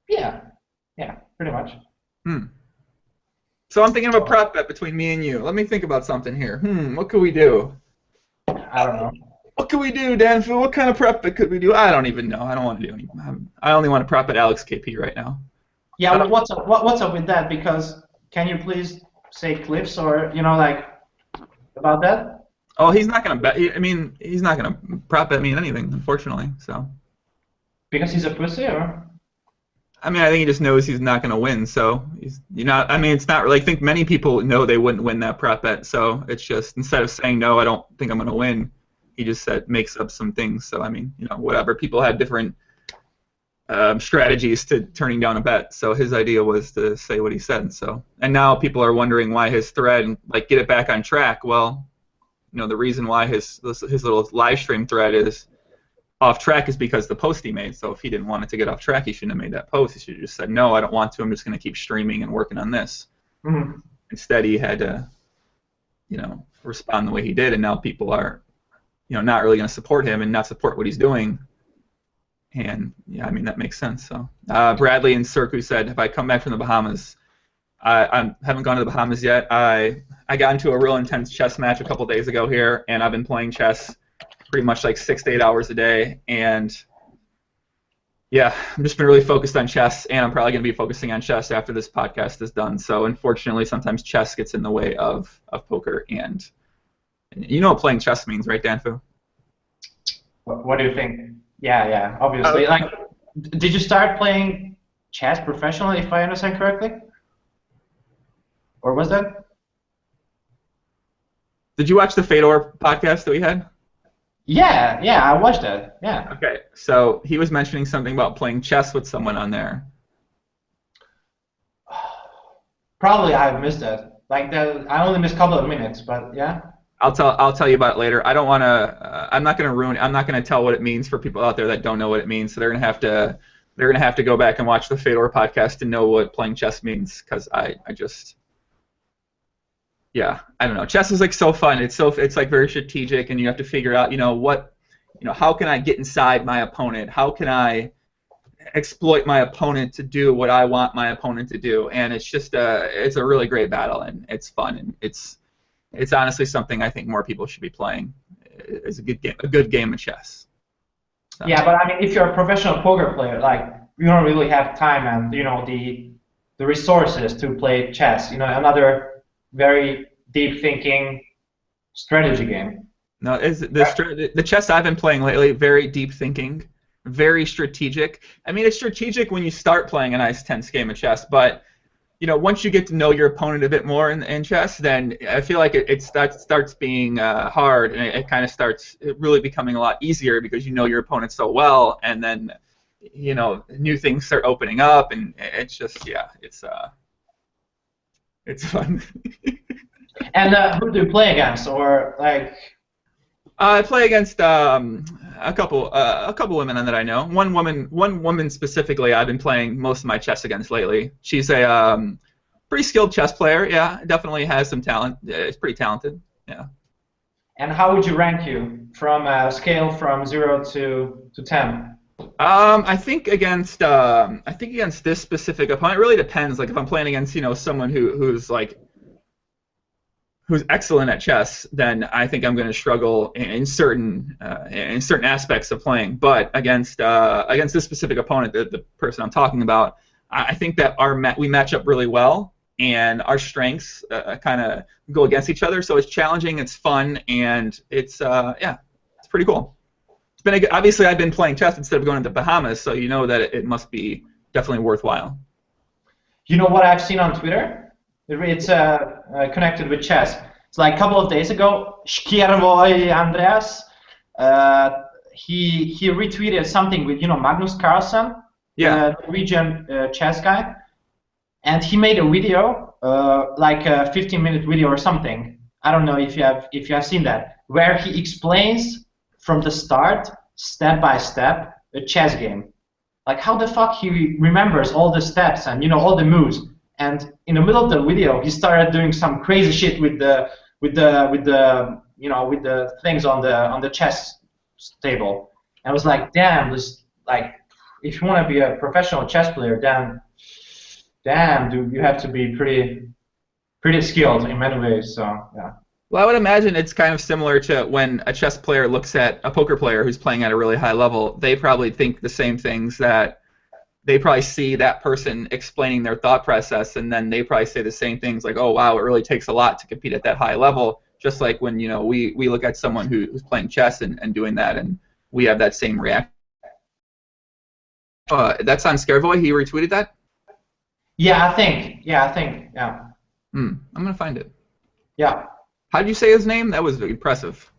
Yeah, pretty much. So I'm thinking of a prop bet between me and you. Let me think about something here. What could we do? I don't know. What could we do, Danfiu? What kind of prop bet could we do? I don't even know. I don't want to do anything. I only want to prop bet Alex KP right now. Yeah, well, what's up with that? Because can you please say clips or you know like about that? Oh, he's not gonna bet. I mean, he's not gonna prop bet me in anything, unfortunately. So. Because he's a pussy, or? I mean, I think he just knows he's not gonna win. So you're not. I mean, it's not really. I think many people know they wouldn't win that prop bet. So it's just instead of saying no, I don't think I'm gonna win. He just makes up some things. So I mean, you know, whatever. People have different strategies to turning down a bet. So his idea was to say what he said. So and now people are wondering why his thread like get it back on track. Well. You know, the reason why his little live stream thread is off track is because the post he made. So if he didn't want it to get off track, he shouldn't have made that post. He should have just said, no, I don't want to. I'm just going to keep streaming and working on this. Instead, he had to, you know, respond the way he did, and now people are, you know, not really going to support him and not support what he's doing. And yeah, I mean that makes sense. So Bradley and Circu said, if I come back from the Bahamas, I haven't gone to the Bahamas yet. I got into a real intense chess match a couple days ago here, and I've been playing chess pretty much like 6 to 8 hours a day, and yeah, I've just been really focused on chess, and I'm probably going to be focusing on chess after this podcast is done. So unfortunately, sometimes chess gets in the way of poker, and you know what playing chess means, right, Danfiu? What do you think? Yeah, obviously. Like, did you start playing chess professionally, if I understand correctly? Or was that? Did you watch the Fedor podcast that we had? Yeah, I watched that. Yeah. Okay, so he was mentioning something about playing chess with someone on there. Probably I missed that. Like, I only missed a couple of minutes, but yeah. I'll tell you about it later. I don't want to. I'm not going to ruin. I'm not going to tell what it means for people out there that don't know what it means. So they're going to have to go back and watch the Fedor podcast to know what playing chess means. Because I just. Yeah, I don't know. Chess is like so fun. It's like very strategic, and you have to figure out, how can I get inside my opponent? How can I exploit my opponent to do what I want my opponent to do? And it's just it's a really great battle, and it's fun, and it's honestly something I think more people should be playing. It's a good game of chess. So. Yeah, but I mean, if you're a professional poker player, like you don't really have time and the resources to play chess. Another very deep thinking strategy game. No, the chess I've been playing lately, very deep thinking, very strategic. I mean, it's strategic when you start playing a nice tense game of chess, but once you get to know your opponent a bit more in chess, then I feel like it starts being hard, and it kind of starts really becoming a lot easier because you know your opponent so well, and then new things start opening up, and it's just it's fun. And who do you play against, or like? I play against a couple women that I know. One woman specifically I've been playing most of my chess against lately. She's a pretty skilled chess player. Yeah, definitely has some talent. It's pretty talented. Yeah. And how would you rank you from a scale from 0 to 10? I think against this specific opponent, it really depends. Like if I'm playing against someone who's excellent at chess, then I think I'm going to struggle in certain aspects of playing. But against this specific opponent, the person I'm talking about, I think that we match up really well, and our strengths kind of go against each other. So it's challenging, it's fun, and it's pretty cool. It's been obviously I've been playing chess instead of going to the Bahamas, so you know that it must be definitely worthwhile. You know what I've seen on Twitter? It's connected with chess. It's like a couple of days ago, Schwartz Andreas, he retweeted something with Magnus Carlsen, the Norwegian chess guy, and he made a video, like a 15-minute video or something. I don't know if you have seen that, where he explains from the start, step by step, a chess game. Like how the fuck he remembers all the steps and all the moves. And in the middle of the video, he started doing some crazy shit with the things on the chess table. And I was like, damn, this if you want to be a professional chess player, damn, dude, you have to be pretty skilled in many ways. So yeah. Well, I would imagine it's kind of similar to when a chess player looks at a poker player who's playing at a really high level. They probably think the same things that they probably see that person explaining their thought process, and then they probably say the same things like, oh, wow, it really takes a lot to compete at that high level, just like when we look at someone who's playing chess and doing that, and we have that same reaction. That's on Scarevoy? He retweeted that? Yeah, I think. I'm going to find it. Yeah. How did you say his name? That was impressive.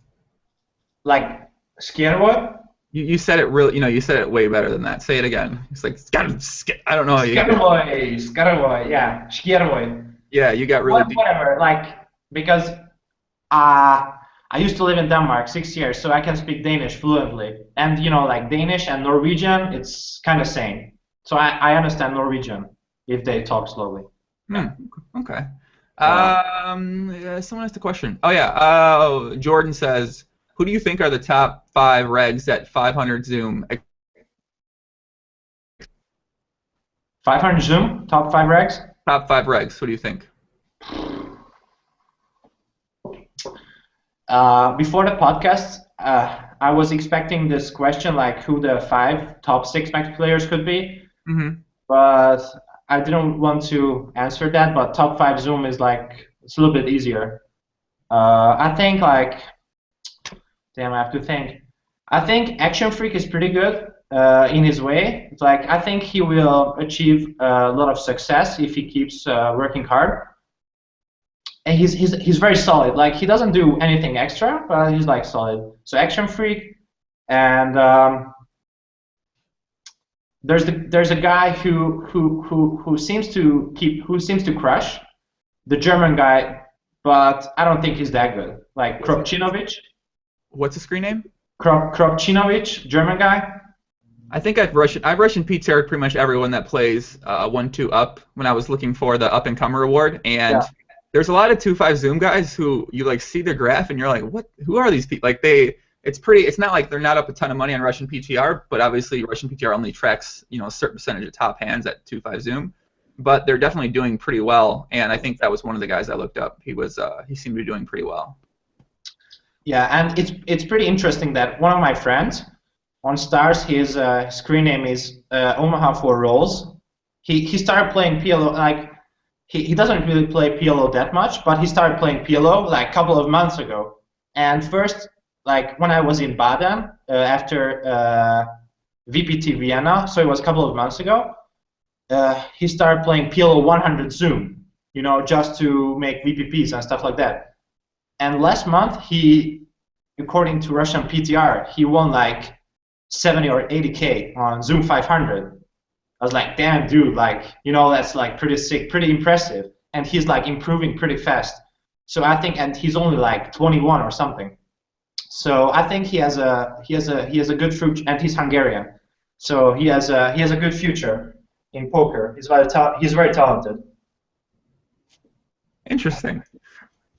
Like Scarevoy? You said it really. You said it way better than that. Say it again. It's like I don't know how you. Scarevoy. Yeah, Scarevoy. Yeah, you got really deep. Whatever. Because I used to live in Denmark 6 years, so I can speak Danish fluently. And Danish and Norwegian, it's kind of same. So I understand Norwegian if they talk slowly. Okay. Someone asked a question. Oh yeah. Jordan says, who do you think are the top 5 regs at 500 Zoom? 500 Zoom? Top 5 regs? Top 5 regs. What do you think? Before the podcast, I was expecting this question, like who the top 6 max players could be, but I didn't want to answer that. But top 5 Zoom is like it's a little bit easier. I think like, damn, I have to think. I think Action Freak is pretty good in his way. It's like I think he will achieve a lot of success if he keeps working hard. And he's very solid. Like he doesn't do anything extra, but he's like solid. So Action Freak, and there's a guy who seems to crush, the German guy, but I don't think he's that good. Like Kropchinovic. What's the screen name? Kropchinovic, German guy. I think I've Russian PTR'd pretty much everyone that plays 1-2 up when I was looking for the up and comer award, and there's a lot of 2-5 Zoom guys who you like see their graph and you're like, what? Who are these people? Like it's not like they're not up a ton of money on Russian PTR, but obviously Russian PTR only tracks a certain percentage of top hands at 2-5 Zoom, but they're definitely doing pretty well, and I think that was one of the guys I looked up. He seemed to be doing pretty well. Yeah, and it's pretty interesting that one of my friends on Stars, his screen name is Omaha for Rolls. He started playing PLO, like he doesn't really play PLO that much, but he started playing PLO like a couple of months ago. And first, like when I was in Baden after VPT Vienna, so it was a couple of months ago, he started playing PLO 100 Zoom, just to make VPPs and stuff like that. And last month, he, according to Russian PTR, he won like 70 or 80K on Zoom 500. I was like, damn, dude, like, that's like pretty sick, pretty impressive. And he's like improving pretty fast. So I think, and he's only like 21 or something. So I think he has a good future, and he's Hungarian. So he has a good future in poker. He's very talented. Interesting.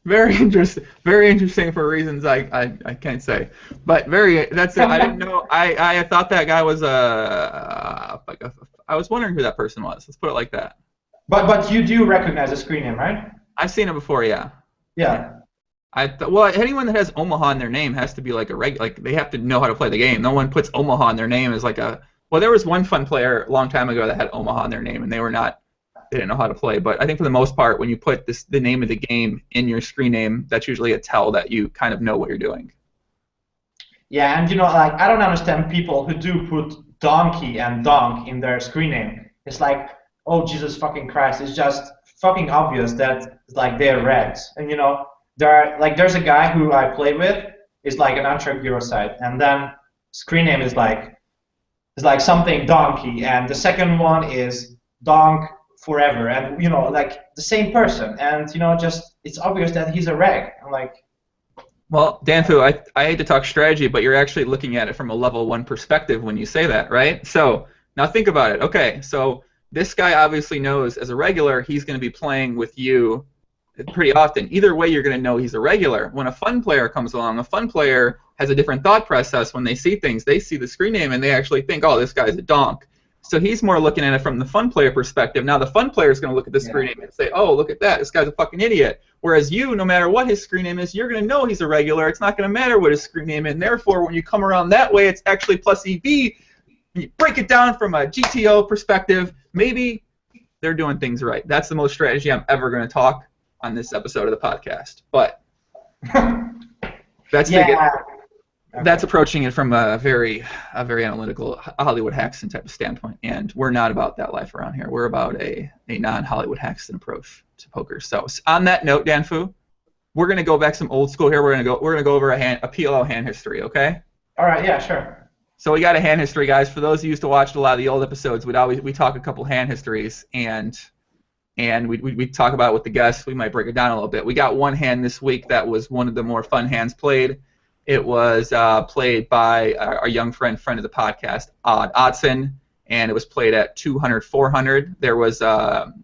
Very interesting for reasons I can't say, but that's it. I didn't know. I thought that guy was I was wondering who that person was. Let's put it like that. But you do recognize the screen name, right? I've seen it before, yeah. Yeah. Well, anyone that has Omaha in their name has to be like like they have to know how to play the game. No one puts Omaha in their name as like a. Well, there was one fun player a long time ago that had Omaha in their name, and they didn't know how to play. But I think for the most part, when you put the name of the game in your screen name, that's usually a tell that you kind of know what you're doing. Yeah, and like I don't understand people who do put donkey and donk in their screen name. It's like, oh Jesus fucking Christ! It's just fucking obvious that like they're reds. And there's a guy who I played with is like an untracked Eurosite, and then screen name is like something donkey, and the second one is donk forever, and like the same person, and just it's obvious that he's a reg. I'm like, well, Danfiu, I hate to talk strategy, but you're actually looking at it from a level 1 perspective when you say that, right? So now think about it. Okay, so this guy obviously knows as a regular he's going to be playing with you pretty often. Either way, you're going to know he's a regular. When a fun player comes along, a fun player has a different thought process when they see things. They see the screen name and they actually think, oh, this guy's a donk. So he's more looking at it from the fun player perspective. Now the fun player is going to look at the screen name and say, oh, look at that, this guy's a fucking idiot. Whereas you, no matter what his screen name is, you're going to know he's a regular. It's not going to matter what his screen name is. And therefore, when you come around that way, it's actually plus EV. When you break it down from a GTO perspective, maybe they're doing things right. That's the most strategy I'm ever going to talk on this episode of the podcast. But that's approaching it from a very analytical Hollywood Haxton type of standpoint, and we're not about that life around here. We're about a non-Hollywood Haxton approach to poker. So on that note, Danfiu, we're gonna go back some old school here. We're gonna go over a PLO hand history, okay? All right, yeah, sure. So we got a hand history, guys. For those of you who used to watch a lot of the old episodes, we talk a couple hand histories, and we talk about it with the guests. We might break it down a little bit. We got one hand this week that was one of the more fun hands played. It was played by our young friend of the podcast, Adson, and it was played at 200-400. There was happened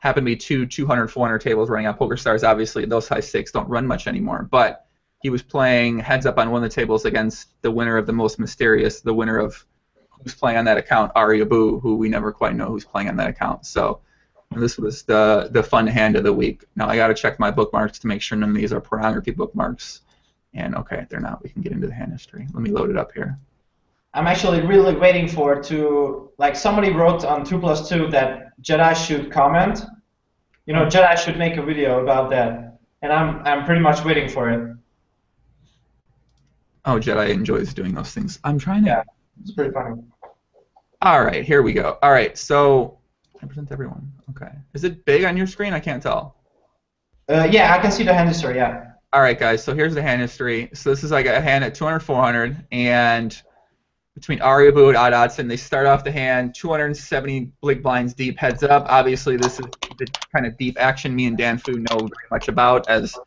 to be two 200-400 tables running on PokerStars. Obviously, those high stakes don't run much anymore, but he was playing heads up on one of the tables against the winner of the most mysterious, the winner of who's playing on that account, Ari Abu, who we never quite know who's playing on that account. So And this was the fun hand of the week. Now I got to check my bookmarks to make sure none of these are pornography bookmarks. And okay, they're not. We can get into the hand history. Let me load it up here. I'm actually really waiting for it to, like, somebody wrote on 2+2 that Jedi should comment. You know, Jedi should make a video about that, and I'm pretty much waiting for it. Oh, Jedi enjoys doing those things. I'm trying to. Yeah, it's pretty funny. All right, here we go. All right, so I present to everyone. Okay, is it big on your screen? I can't tell. Yeah, I can see the hand history. Yeah. All right, guys. So here's the hand history. So this is like a hand at 200, 400, and between Ariabu and Adson, they start off the hand 270 big blinds deep, heads up. Obviously, this is the kind of deep action me and Danfiu know very much about, as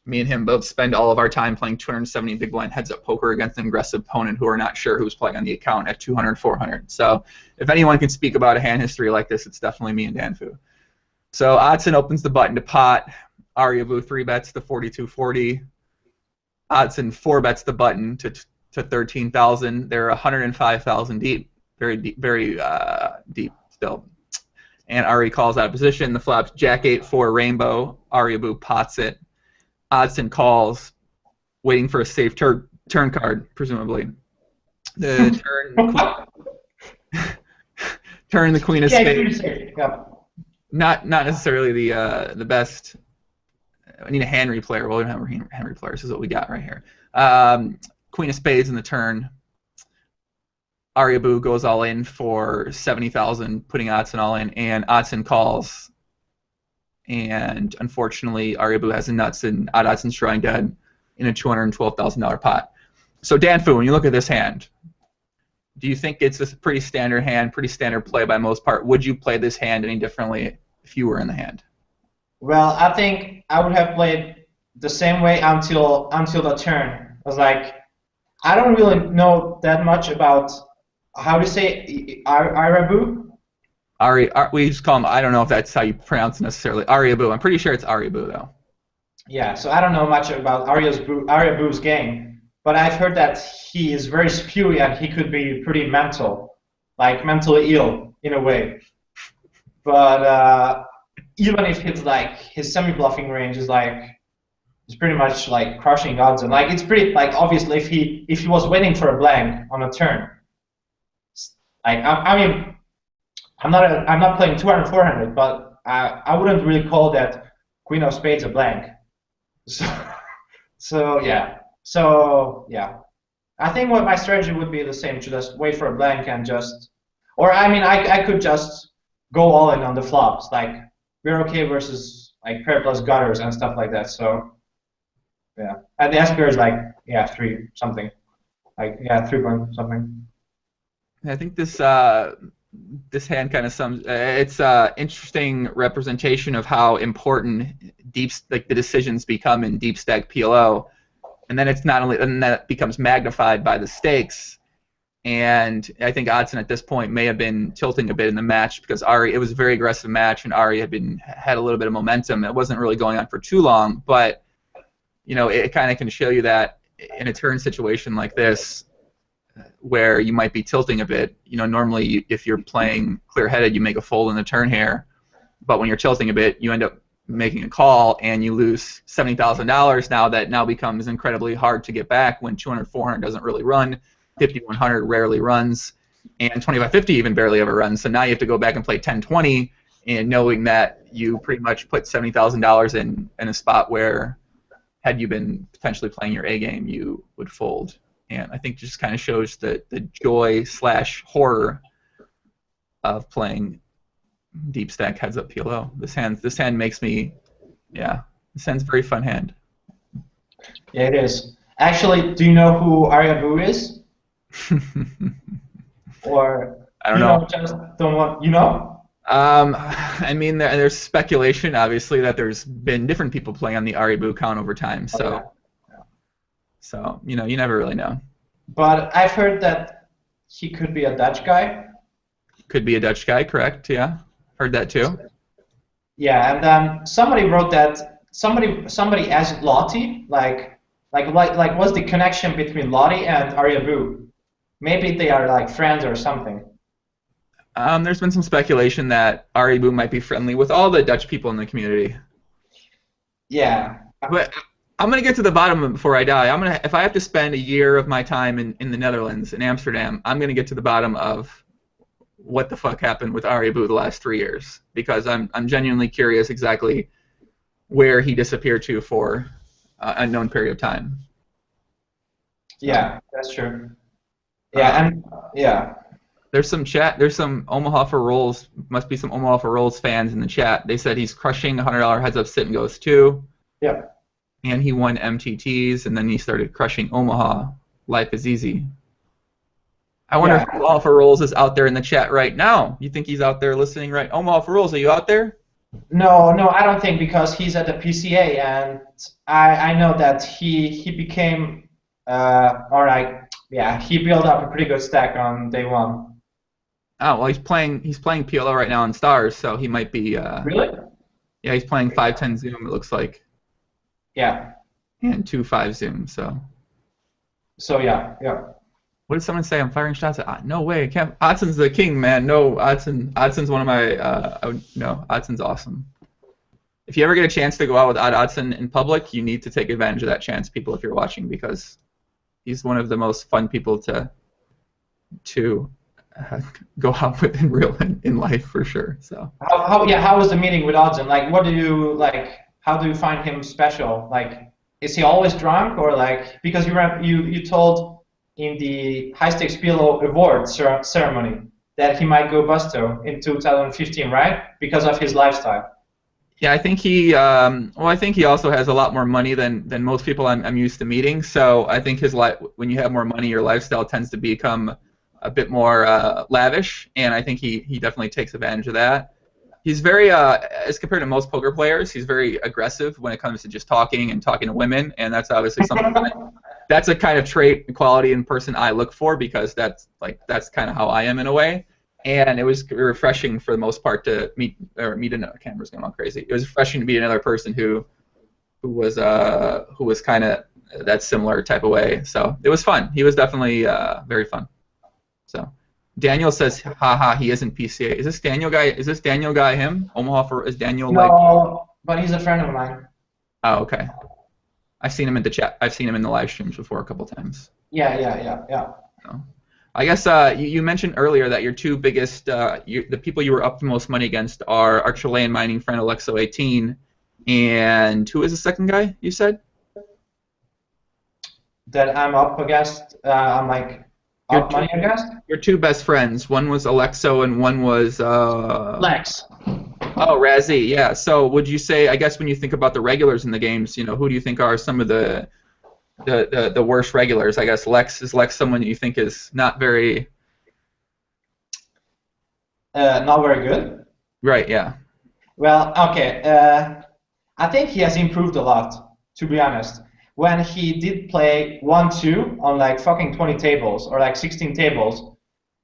me and him both spend all of our time playing 270 big blind heads up poker against an aggressive opponent who are not sure who's playing on the account at 200, 400. So if anyone can speak about a hand history like this, it's definitely me and Danfiu. So Adson opens the button to pot. Ariabu 3-bets to 4240. Adson 4-bets the button to 13,000. They're 105,000 deep, very deep, very deep still. And Ari calls out of position. The flop's Jack-8 4 rainbow. Ariabu pots it. Adson calls, waiting for a safe turn card, presumably. The turn the queen of spades. Not necessarily the best. I need a hand replayer. Well, we don't have a hand replayer. This is what we got right here. Queen of spades in the turn. Ariabu goes all in for 70,000, putting Adson all in, and Adson calls. And unfortunately, Ariabu has the nuts, and Adson's drawing dead in a $212,000 pot. So Danfiu, when you look at this hand, do you think it's a pretty standard hand, pretty standard play by most part? Would you play this hand any differently if you were in the hand? Well, I think I would have played the same way until the turn. I was like, I don't really know that much about how to say Ariabu. We just call him. I don't know if that's how you pronounce it necessarily. Ariabu. I'm pretty sure it's Ariabu though. Yeah. So I don't know much about Ariabu's game, but I've heard that he is very spewy and he could be pretty mental, like mentally ill in a way. But even if it's like his semi-bluffing range is like, it's pretty much like crushing odds, and like it's pretty like obviously if he was waiting for a blank on a turn, like I mean, I'm not playing 200 400, but I wouldn't really call that queen of spades a blank. So yeah, I think what my strategy would be the same, to just wait for a blank and just, or I mean I could just go all in on the flops, like we're okay versus like pair plus gutters and stuff like that. So yeah, and the SPR is like 3 something, like 3 point something. I think this this hand kind of sums. It's interesting representation of how important the decisions become in deep stack PLO, and then it's not only, and then it becomes magnified by the stakes. And I think Adson at this point may have been tilting a bit in the match because it was a very aggressive match, and Ari had a little bit of momentum. It wasn't really going on for too long, but you know, it kind of can show you that in a turn situation like this, where you might be tilting a bit. You know, normally if you're playing clear-headed, you make a fold in the turn here, but when you're tilting a bit, you end up making a call and you lose $70,000. Now becomes incredibly hard to get back when 200 400 doesn't really run. 5100 rarely runs, and 2550 even barely ever runs. So now you have to go back and play 1020, and knowing that you pretty much put $70,000 in a spot where, had you been potentially playing your A game, you would fold. And I think it just kind of shows the joy / horror of playing deep stack heads up PLO. This hand makes me, this hand's a very fun hand. Yeah, it is. Actually, do you know who Ariabu is? Or I don't know. Just don't want, you know? I mean, there's speculation, obviously, that there's been different people playing on the Ariabu account over time. So, so you know, you never really know. But I've heard that he could be a Dutch guy. Could be a Dutch guy, correct? Yeah, heard that too. Yeah, and then somebody wrote that somebody asked Lottie, like what's the connection between Lottie and Ariabu? Maybe they are like friends or something. There's been some speculation that Aribu might be friendly with all the Dutch people in the community. Yeah. But I'm gonna get to the bottom of it before I die. If I have to spend a year of my time in the Netherlands, in Amsterdam, I'm gonna get to the bottom of what the fuck happened with Aribu the last 3 years, because I'm genuinely curious exactly where he disappeared to for an unknown period of time. Yeah, that's true. Yeah, and yeah. There's some Omaha for Rolls, must be some Omaha for Rolls fans in the chat. They said he's crushing $100 heads up sit and goes too. Yep. And he won MTTs, and then he started crushing Omaha. Life is easy. I wonder if Omaha for Rolls is out there in the chat right now. You think he's out there listening right? Omaha for Rolls, are you out there? No, I don't think, because he's at the PCA, and I know that he became he built up a pretty good stack on day one. Oh, well, he's playing PLO right now in Stars, so he might be. Really? Yeah, he's playing 5-10 Zoom, it looks like. Yeah. And 2-5 Zoom, so. So yeah. What did someone say? I'm firing shots at. No way. Can't. Adson's the king, man. No, Adson's one of my. No, Adson's awesome. If you ever get a chance to go out with Adson in public, you need to take advantage of that chance, people, if you're watching, because he's one of the most fun people to go out with in life, for sure. So. How was the meeting with Adson? Like, what do you like? How do you find him special? Like, is he always drunk, or like, because you told in the HSPLO award ceremony that he might go busto in 2015, right? Because of his lifestyle. Yeah, I think he. I think he also has a lot more money than most people I'm used to meeting. So I think when you have more money, your lifestyle tends to become a bit more lavish, and I think he definitely takes advantage of that. He's very, as compared to most poker players, he's very aggressive when it comes to just talking to women, and that's obviously something that's a kind of trait and quality in person I look for, because that's kind of how I am in a way. And it was refreshing for the most part to meet another. Camera's going all crazy. It was refreshing to meet another person who was kind of that similar type of way. So it was fun. He was definitely very fun. So Daniel says, haha, he isn't PCA. Is this Daniel guy him? Omaha for is Daniel like? No, but he's a friend of mine. Oh, okay. I've seen him in the chat. I've seen him in the live streams before a couple times. Yeah. So, I guess you mentioned earlier that your two biggest, the people you were up the most money against are our Chilean mining friend Alexo18, and who is the second guy you said? That I'm up against. I'm like up money against. Your two best friends. One was Alexo, and one was Lex. Oh, Razzie, yeah. So would you say, I guess when you think about the regulars in the games, who do you think are some of the worst regulars? I guess is Lex someone that you think is not very good? Right, yeah. Well, okay. I think he has improved a lot, to be honest. When he did play 1-2 on like fucking 20 tables or like 16 tables,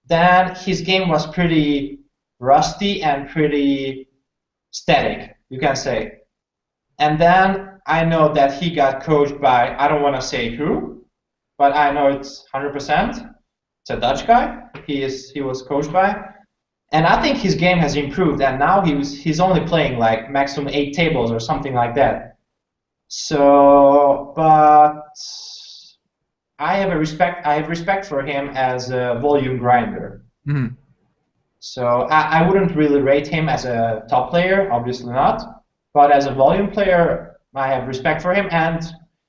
then his game was pretty rusty and pretty static, you can say. And then I know that he got coached by, I don't want to say who, but I know it's 100%. It's a Dutch guy. He was coached by, and I think his game has improved. And now he's only playing like maximum 8 tables or something like that. So, but I have respect for him as a volume grinder. Mm-hmm. So I wouldn't really rate him as a top player, obviously not. But as a volume player, I have respect for him, and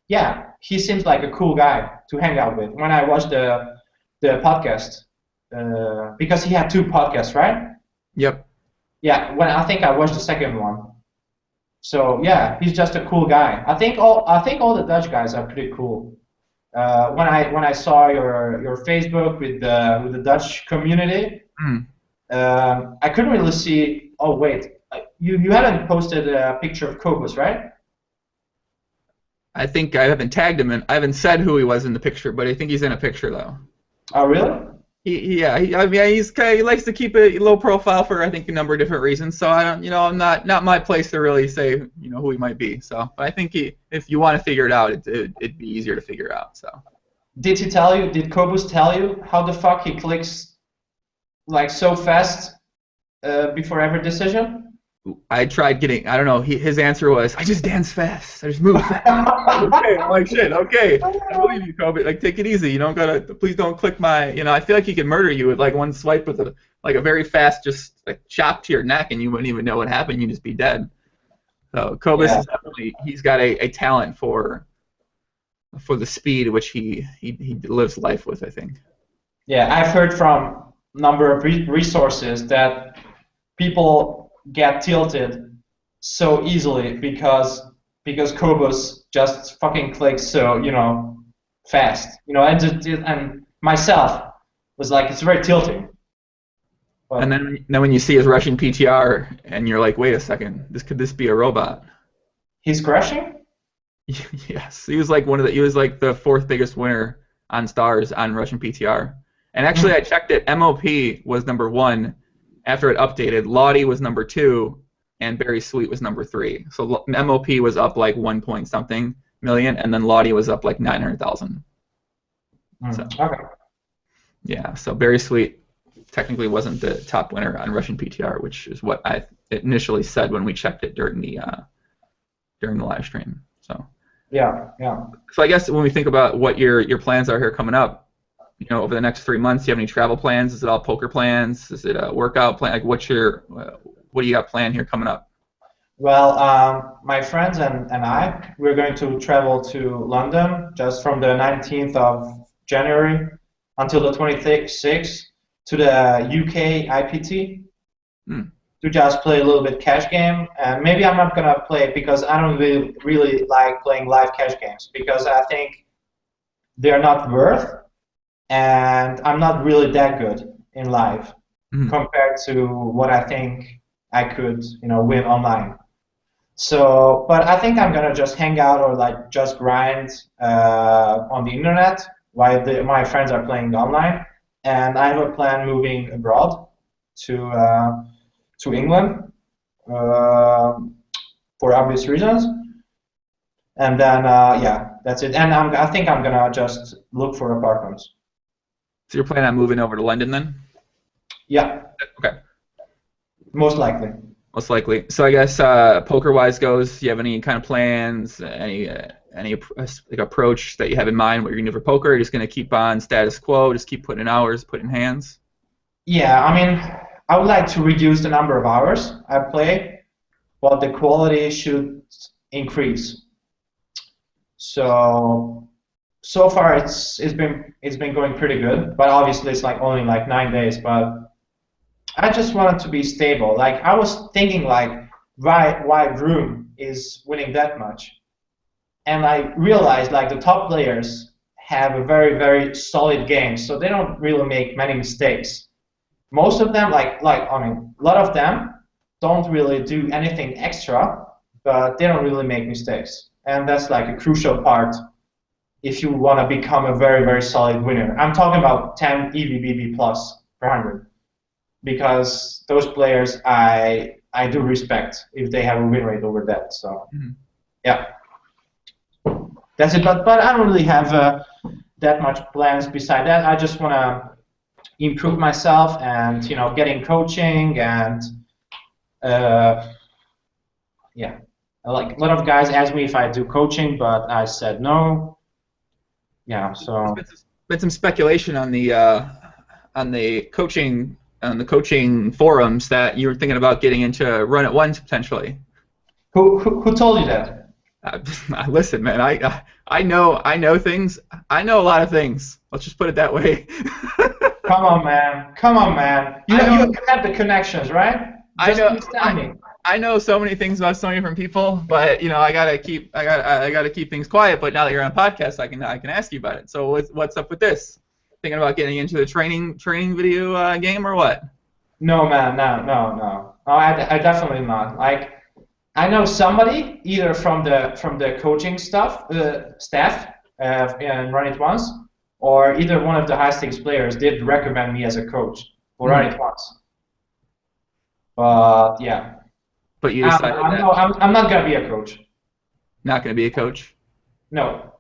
yeah, he seems like a cool guy to hang out with. When I watched the podcast, because he had 2 podcasts, right? Yep. Yeah, I think I watched the second one. So yeah, he's just a cool guy. I think all the Dutch guys are pretty cool. When I saw your Facebook with the Dutch community. Mm. I couldn't really see. Oh wait, you haven't posted a picture of Kobus, right? I think I haven't tagged him, and I haven't said who he was in the picture, but I think he's in a picture though. Oh really? He likes to keep a low profile for I think a number of different reasons. So I don't, I'm not my place to really say who he might be. So, but I think if you want to figure it out, it'd be easier to figure out. So. Did he tell you? Did Kobus tell you how the fuck he clicks like so fast before every decision? I tried getting, I don't know, his answer was, I just dance fast. I just move fast. Okay, I'm like, shit, okay. I believe you, Kobe. Like, take it easy. You don't gotta, please don't click my, I feel like he could murder you with like one swipe with a very fast, just like chop to your neck and you wouldn't even know what happened. You'd just be dead. So Kobus is definitely, he's got a talent for the speed at which he lives life with, I think. Yeah, I've heard from a number of resources that people get tilted so easily because Kobus just fucking clicks so fast. And myself was like, it's very tilting. But and then when you see his Russian PTR and you're like, wait a second, could this be a robot? He's crashing? Yes, he was like the fourth biggest winner on stars on Russian PTR. And actually, I checked it. MOP was #1 after it updated. Lottie was #2, and Barry Sweet was #3. So MOP was up like 1 point something million, and then Lottie was up like 900,000. So, okay. Yeah, so Barry Sweet technically wasn't the top winner on Russian PTR, which is what I initially said when we checked it during the live stream. So. Yeah. So I guess when we think about what your plans are here coming up, over the next 3 months, do you have any travel plans? Is it all poker plans? Is it a workout plan? Like, what do you got planned here coming up? Well, my friends and I, we're going to travel to London just from the 19th of January until the 26th to the UK IPT. To just play a little bit cash game, and maybe I'm not gonna play because I don't really like playing live cash games because I think they're not worth, and I'm not really that good in live compared to what I think I could win online. So, but I think I'm gonna just hang out or like just grind on the internet while my friends are playing online, and I have a plan moving abroad to England for obvious reasons, and then that's it. And I think I'm gonna just look for apartments. So you're planning on moving over to London then? Yeah. Okay. Most likely. Most likely. So I guess poker-wise goes, do you have any kind of plans, any like approach that you have in mind what you're gonna do for poker? Or you're just gonna keep on status quo, just keep putting in hours, putting in hands? Yeah, I mean, I would like to reduce the number of hours I play, but the quality should increase. So far it's been going pretty good, but obviously it's like only like 9 days. But I just wanted to be stable. Like I was thinking like why Room is winning that much, and I realized like the top players have a very, very solid game, so they don't really make many mistakes. Most of them, a lot of them don't really do anything extra, but they don't really make mistakes. And that's like a crucial part if you want to become a very, very solid winner. I'm talking about 10 EVBB plus per 100, because those players I do respect if they have a win rate over that. So, yeah. That's it. But I don't really have that much plans beside that. I just want to improve myself and getting coaching and yeah, like a lot of guys ask me if I do coaching, but I said no. Yeah, so there's been some speculation on the coaching forums that you were thinking about getting into Run It Once potentially. Who told you that? Listen, man, I know things. I know a lot of things. Let's just put it that way. Come on, man. Come on, man. You have the connections, right? I know so many things about so many different people, but I gotta keep things quiet. But now that you're on a podcast, I can ask you about it. So what's up with this? Thinking about getting into the training video game or what? No, man, no. I definitely not. Like, I know somebody either from the coaching staff in Run It Once, or either one of the high stakes players did recommend me as a coach for Run It Once. But yeah. But you decided I'm not gonna be a coach. Not gonna be a coach? No.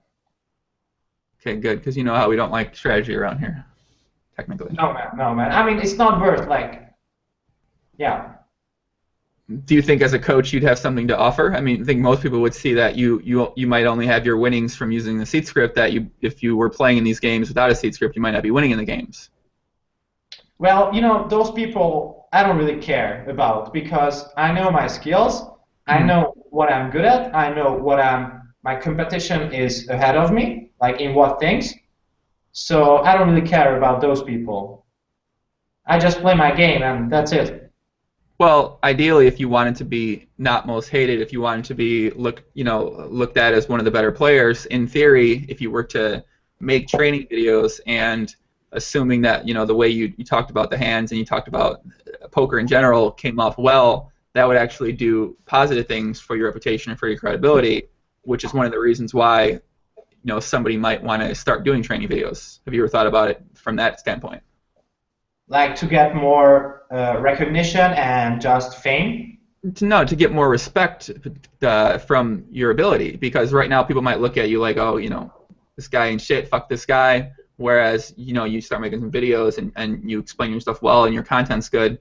Okay, good, because you know how we don't like strategy around here. technically. No, man. No, man. I mean, it's not worth, like, yeah. Do you think as a coach you'd have something to offer? I mean, I think most people would see that you might only have your winnings from using the seed script, that if you were playing in these games without a seed script, you might not be winning in the games. Well, you know, those people I don't really care about because I know my skills. I know what I'm good at. I know what my competition is ahead of me, like in what things. So I don't really care about those people. I just play my game and that's it. Well, ideally, if you wanted to be not most hated, if you wanted to be looked at as one of the better players, in theory, if you were to make training videos and assuming that the way you talked about the hands and you talked about poker in general came off well, that would actually do positive things for your reputation and for your credibility, which is one of the reasons why somebody might want to start doing training videos. Have you ever thought about it from that standpoint? Like to get more recognition and just fame? To get more respect from your ability, because right now people might look at you like, oh, this guy ain't shit, fuck this guy, whereas, you start making some videos and you explain your stuff well and your content's good,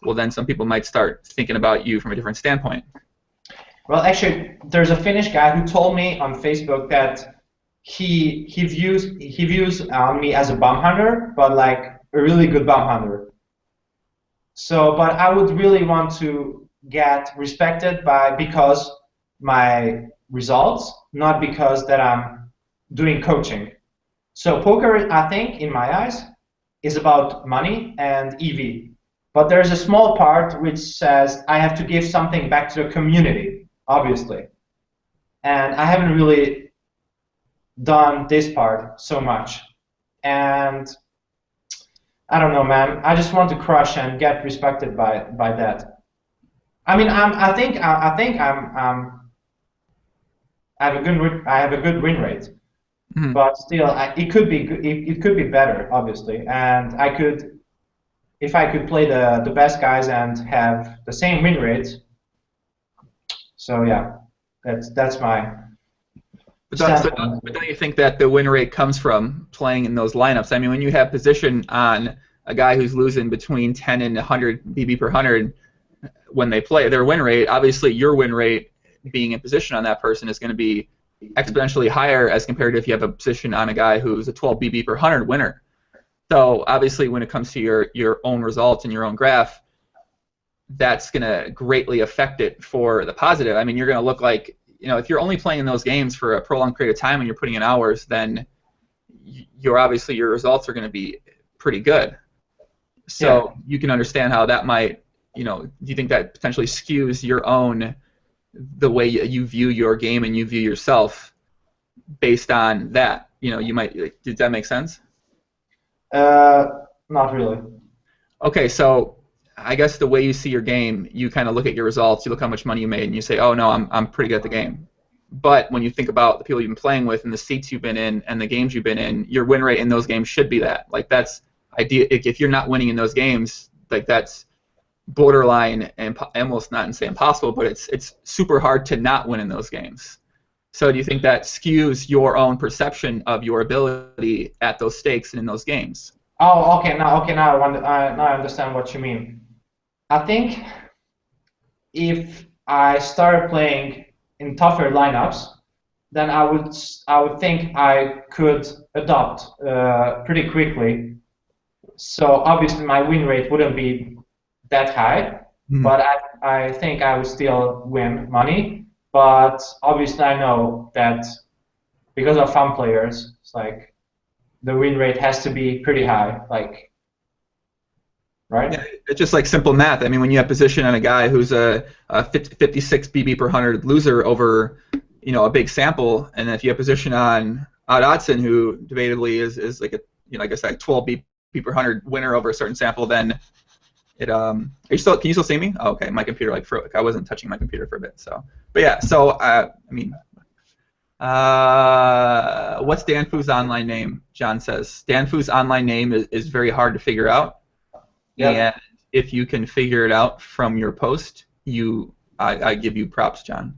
well, then some people might start thinking about you from a different standpoint. Well, actually, there's a Finnish guy who told me on Facebook that he views me as a bum hunter, but like a really good bum hunter. So, but I would really want to get respected because my results, not because that I'm doing coaching. So poker, I think, in my eyes, is about money and EV. But there's a small part which says I have to give something back to the community, obviously. And I haven't really done this part so much. And I don't know, man. I just want to crush and get respected by that. I mean, I think I have a good win rate, but still, it could be better, obviously. And if I could play the best guys and have the same win rate. So yeah, that's my. But don't you think that the win rate comes from playing in those lineups? I mean, when you have position on a guy who's losing between 10 and 100 BB per 100 when they play, their win rate, obviously your win rate being in position on that person is going to be exponentially higher as compared to if you have a position on a guy who's a 12 BB per 100 winner. So obviously when it comes to your own results and your own graph, that's going to greatly affect it for the positive. I mean, you're going to look like, if you're only playing in those games for a prolonged period of time and you're putting in hours, then your results are going to be pretty good. So you can understand how that might, do you think that potentially skews the way you view your game and you view yourself based on that? You might, did that make sense? Not really. Okay, so I guess the way you see your game, you kind of look at your results, you look how much money you made, and you say, oh, no, I'm pretty good at the game. But when you think about the people you've been playing with and the seats you've been in and the games you've been in, your win rate in those games should be that. Like, that's idea. If you're not winning in those games, like, that's borderline and almost not to say impossible, but it's super hard to not win in those games. So do you think that skews your own perception of your ability at those stakes and in those games? Oh, okay. Now I understand what you mean. I think if I started playing in tougher lineups, then I would think I could adopt pretty quickly. So obviously my win rate wouldn't be that high, but I think I would still win money. But obviously I know that because of fun players, it's like the win rate has to be pretty high, like. Right? Yeah, it's just like simple math. I mean, when you have position on a guy who's a 56 BB per 100 loser over, a big sample, and if you have position on Adson, who debatably is like like I said, 12 BB per 100 winner over a certain sample, then it can you still see me? Oh, okay, my computer I wasn't touching my computer for a bit, so. But yeah, so I mean, what's Danfu's online name? John says Danfu's online name is very hard to figure out. Yep. And if you can figure it out from your post, I give you props, John.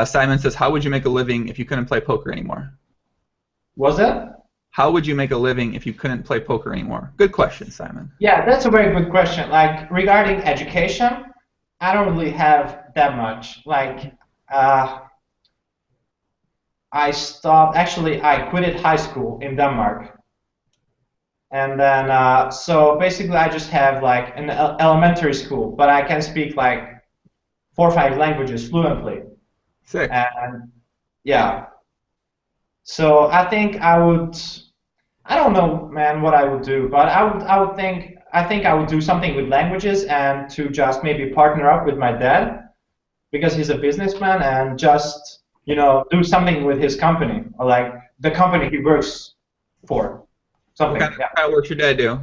Simon says, how would you make a living if you couldn't play poker anymore? Was that? How would you make a living if you couldn't play poker anymore? Good question, Simon. Yeah, that's a very good question. Like regarding education, I don't really have that much. Like I quitted high school in Denmark. And then, so basically I just have like an elementary school, but I can speak like 4 or 5 languages fluently. Sick. And yeah. So I think I don't know, man, what I would do, but I think I would do something with languages and to just maybe partner up with my dad because he's a businessman and just, do something with his company or like the company he works for. Something. What kind of work your dad do?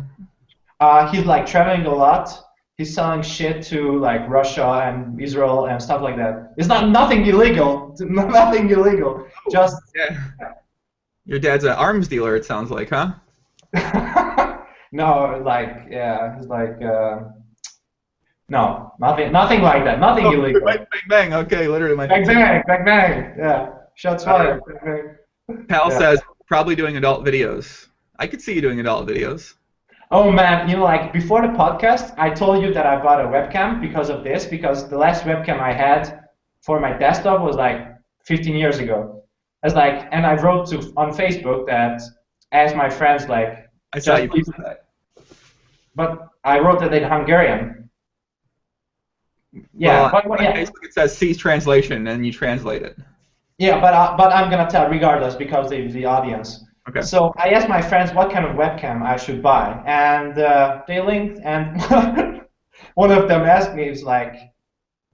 He's like traveling a lot. He's selling shit to like Russia and Israel and stuff like that. It's nothing illegal. Nothing illegal. Just yeah. Your dad's an arms dealer, it sounds like, huh? No, like he's like no, nothing like that. Nothing illegal. Bang, bang, bang. Okay, literally my. Bang, bang, bang, bang. Yeah, shots fired. Pal says probably doing adult videos. I could see you doing adult videos. Oh man, like before the podcast, I told you that I bought a webcam because of this, because the last webcam I had for my desktop was like 15 years ago. And I wrote on Facebook that asked my friends like. I saw you post that. But I wrote it in Hungarian. Yeah, well, but yeah. Facebook it says cease translation, and you translate it. Yeah, but I'm gonna tell regardless because the audience. Okay. So I asked my friends what kind of webcam I should buy, and they linked, and one of them asked me, is like,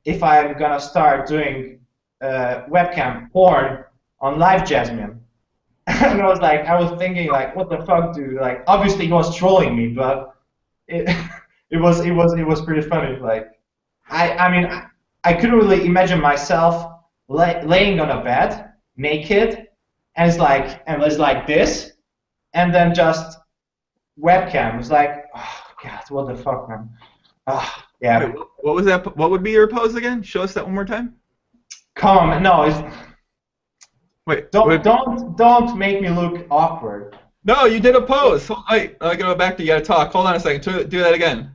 if I'm gonna start doing webcam porn on Live Jasmine, and I was thinking like, what the fuck, dude? Like, obviously he was trolling me, but it was pretty funny. Like, I mean, I couldn't really imagine myself laying on a bed naked. And it's like this, and then just webcam. It's like, oh god, what the fuck, man? Oh, yeah. Wait, what was that? What would be your pose again? Show us that one more time. Come on, no, it's. Wait. Don't make me look awkward. No, you did a pose. Wait, I gotta go back to you. Gotta talk. Hold on a second. Do that again.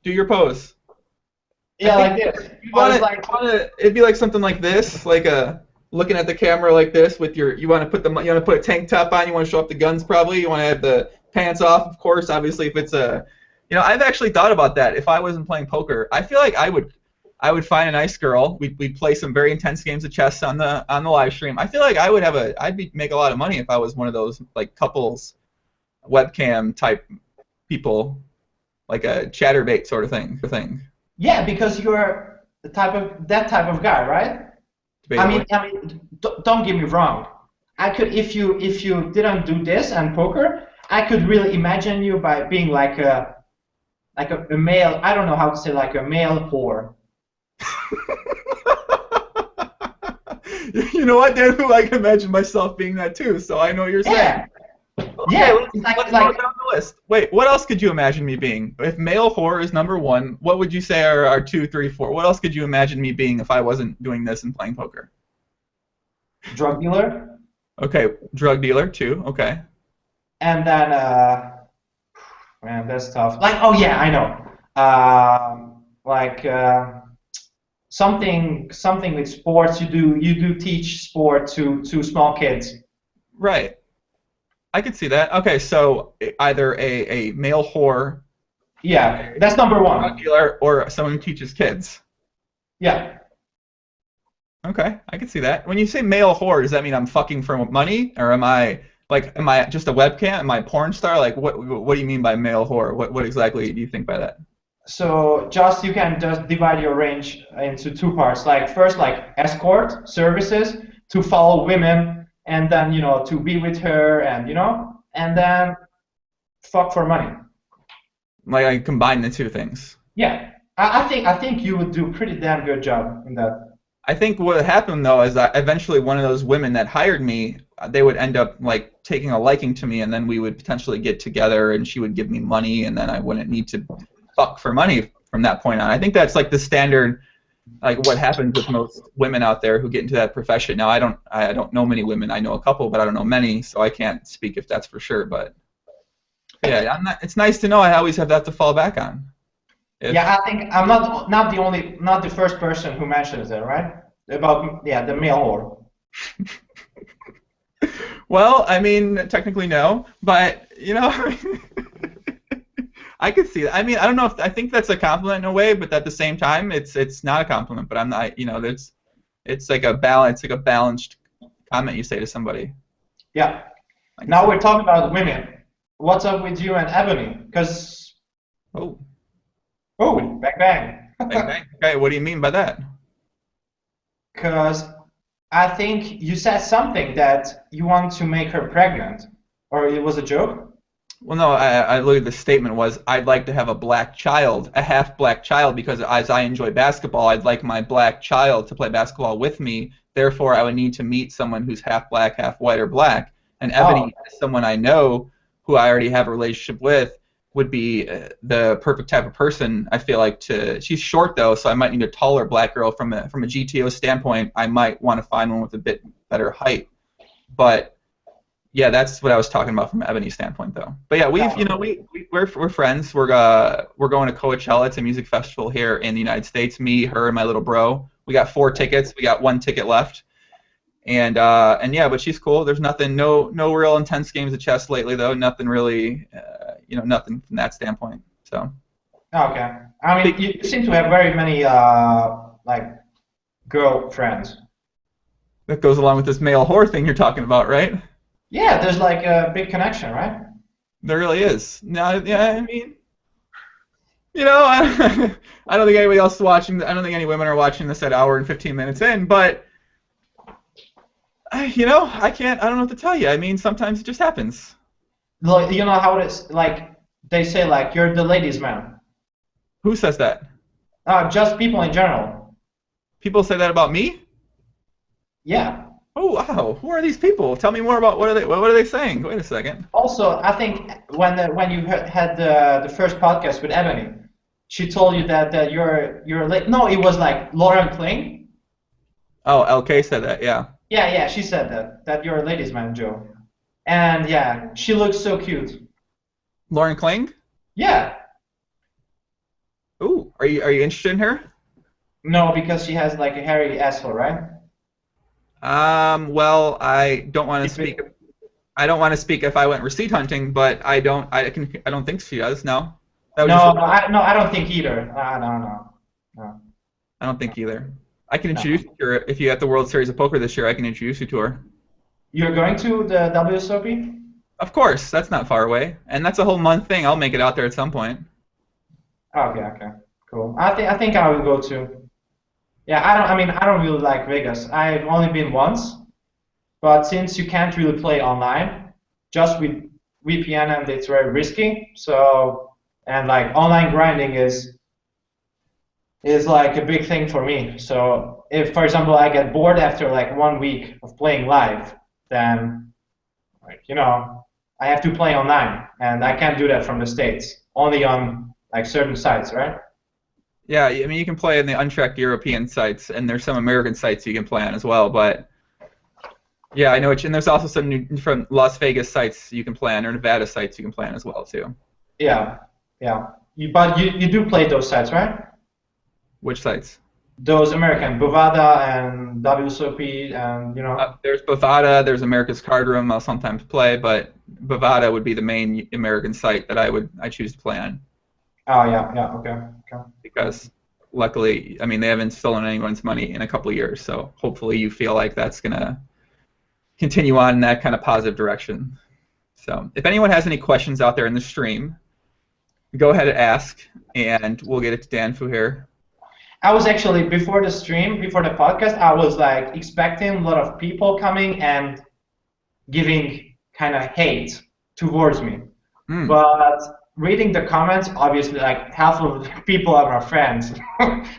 Do your pose. Yeah, like this. It'd be like something like this, like a. Looking at the camera like this with your, you want to put a tank top on, you want to show up the guns probably, you want to have the pants off, of course, obviously if it's a, I've actually thought about that. If I wasn't playing poker, I feel like I would find a nice girl, we'd play some very intense games of chess on the live stream. I feel like I'd make a lot of money if I was one of those like couples webcam type people, like a chatterbait sort of thing. Yeah, because you're that type of guy, right? I mean, don't get me wrong. I could, if you didn't do this and poker, I could really imagine you by being like a male. I don't know how to say, like a male whore. You know what, Danfiu? I can imagine myself being that too. So I know what you're saying. Yeah. Okay, yeah. Let's go down the list. Wait, what else could you imagine me being? If male whore is number 1, what would you say are 2, 3, 4? What else could you imagine me being if I wasn't doing this and playing poker? Drug dealer. Okay, drug dealer 2. Okay. And then, man, that's tough. Like, oh yeah, I know. Something with sports. You do teach sport to small kids. Right. I could see that. Okay, so either a male whore. Yeah, that's number 1. Drug dealer or someone who teaches kids. Yeah. Okay, I can see that. When you say male whore, does that mean I'm fucking for money, or am I just a webcam? Am I a porn star? Like, what do you mean by male whore? What exactly do you think by that? So you can just divide your range into 2 parts. Like first, like escort services to follow women. And then, to be with her, and and then fuck for money. Like I combine the 2 things. Yeah, I think you would do a pretty damn good job in that. I think what happened though is that eventually one of those women that hired me, they would end up like taking a liking to me, and then we would potentially get together, and she would give me money, and then I wouldn't need to fuck for money from that point on. I think that's like the standard. like what happens with most women out there who get into that profession. Now, I don't know many women. I know a couple, but I don't know many, so I can't speak if that's for sure. But yeah, it's nice to know I always have that to fall back on. Yeah, I think I'm not the first person who mentions it, right? About the male whore. Well, I mean, technically no, but I could see that. I mean, I don't know if I think that's a compliment in a way, but at the same time, it's not a compliment. But I'm not, it's like a balanced comment you say to somebody. Yeah. Now we're talking about women. What's up with you and Ebony? Because oh, bang bang. bang, bang. Okay, what do you mean by that? Because I think you said something that you want to make her pregnant, or it was a joke. Well, no, I look at the statement was I'd like to have a black child, a half black child, because as I enjoy basketball, I'd like my black child to play basketball with me. Therefore, I would need to meet someone who's half black, half white, or black. And Ebony, someone I know who I already have a relationship with, would be the perfect type of person. I feel like she's short though, so I might need a taller black girl from a GTO standpoint. I might want to find one with a bit better height, but. Yeah, that's what I was talking about from Ebony's standpoint, though. But yeah, we're friends. We're going to Coachella. It's a music festival here in the United States. Me, her, and my little bro. We got 4 tickets. We got 1 ticket left. And yeah, but she's cool. There's nothing, no real intense games of chess lately, though. Nothing really, nothing from that standpoint. So. Okay. I mean, you seem to have very many like girlfriends. That goes along with this male whore thing you're talking about, right? Yeah, there's like a big connection, right? There really is. Now, yeah, I mean, I don't think anybody else is watching. I don't think any women are watching this at hour and 15 minutes in. But, I can't. I don't know what to tell you. I mean, sometimes it just happens. Like, you know how it is. Like they say, like you're the ladies' man. Who says that? Just people in general. People say that about me? Yeah. Oh wow! Who are these people? Tell me more about what are they saying? Wait a second. Also, I think when you had the first podcast with Ebony, she told you that you're no, it was like Lauren Kling. Oh, LK said that, yeah. Yeah, she said that you're a ladies' man, Joe, and yeah, she looks so cute. Lauren Kling? Yeah. Ooh, are you interested in her? No, because she has like a hairy asshole, right? Well, I don't want to speak. I don't want to speak if I went receipt hunting, but I don't think she does. No. I don't think either. No. I don't think either. I can introduce you to her if you're at the World Series of Poker this year. I can introduce you to her. You're going to the WSOP? Of course, that's not far away, and that's a whole month thing. I'll make it out there at some point. Okay, cool. I think I will go too. Yeah, I don't really like Vegas. I've only been once, but since you can't really play online, just with VPN and it's very risky. So, and like online grinding is like a big thing for me. So if, for example, I get bored after like 1 week of playing live, then like, I have to play online, and I can't do that from the States. Only on like certain sites, right? Yeah, I mean, you can play in the untracked European sites, and there's some American sites you can play on as well. But yeah, I know. And there's also some from Las Vegas sites you can play on, or Nevada sites you can play on as well too. Yeah. But you do play those sites, right? Which sites? Those American, Bovada and WSOP, and There's Bovada. There's America's Card Room. I'll sometimes play, but Bovada would be the main American site that I choose to play on. Oh yeah, okay. Because luckily, I mean, they haven't stolen anyone's money in a couple of years, so hopefully you feel like that's gonna continue on in that kind of positive direction. So if anyone has any questions out there in the stream, go ahead and ask, and we'll get it to Danfiu here. I was actually before the podcast, I was like expecting a lot of people coming and giving kind of hate towards me, but reading the comments, obviously, like half of the people are my friends,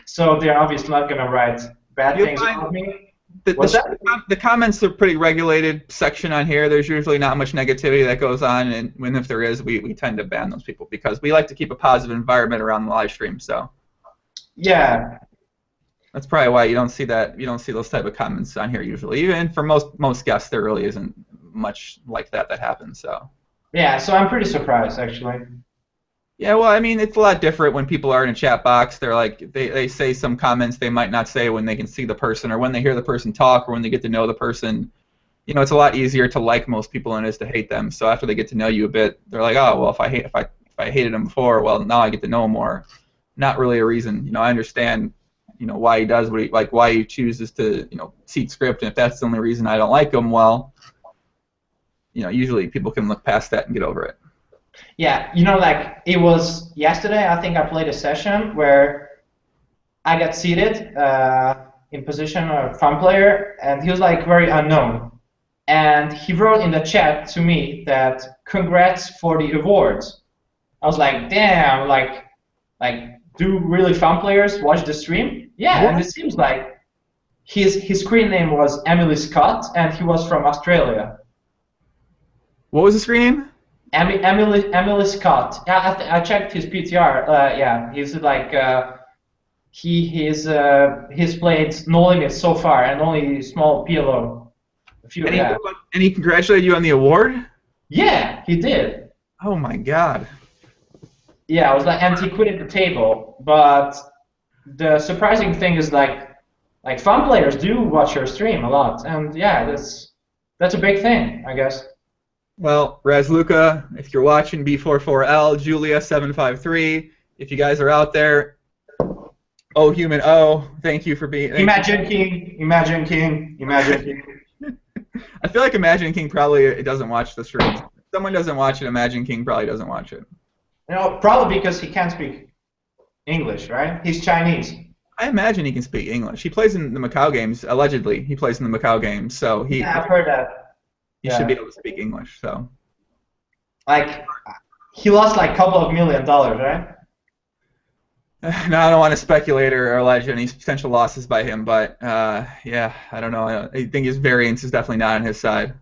so they're obviously not gonna write bad things about me. The comments are pretty regulated section on here. There's usually not much negativity that goes on, and when if there is, we tend to ban those people because we like to keep a positive environment around the live stream. So. Yeah. That's probably why you don't see that. You don't see those type of comments on here usually. Even for most guests, there really isn't much like that happens. So. Yeah, so I'm pretty surprised actually. Yeah, well, I mean, it's a lot different when people are in a chat box. They're like, they say some comments they might not say when they can see the person or when they hear the person talk or when they get to know the person. You know, it's a lot easier to like most people than it is to hate them. So after they get to know you a bit, they're like, oh, well, if I hated him before, well, now I get to know him more. Not really a reason. You know, I understand, you know, why he does what he, like, why he chooses to, you know, seek script, and if that's the only reason I don't like him, well, you know, usually people can look past that and get over it. Yeah, you know, like it was yesterday, I think I played a session where I got seated in position of fun player, and he was like very unknown. And he wrote in the chat to me that congrats for the awards. I was like, damn, like do really fun players watch the stream? Yeah, What? and it seems like his screen name was Emily Scott, and he was from Australia. What was the screen name? Emily Scott. Yeah, I checked his PTR. Yeah, he's like he's played no limits so far and only small PLO. And he congratulated you on the award? Yeah, he did. Oh my God. Yeah, I was like, and he quitted the table. But the surprising thing is like fun players do watch your stream a lot, and yeah, that's a big thing, I guess. Well, Razluka, if you're watching, B44L, Julia753, if you guys are out there, Oh Human O, thank you for being... Imagine King. I feel like Imagine King probably doesn't watch the stream. If someone doesn't watch it, Imagine King probably doesn't watch it. You know, probably because he can't speak English, right? He's Chinese. I imagine he can speak English. He plays in the Macau games, allegedly. He plays in the Macau games, so he... Yeah, I've heard that. He should be able to speak English, so... Like, he lost like a couple of $1 million, right? Now I don't want to speculate or allege any potential losses by him, but yeah, I don't know. I think his variance is definitely not on his side.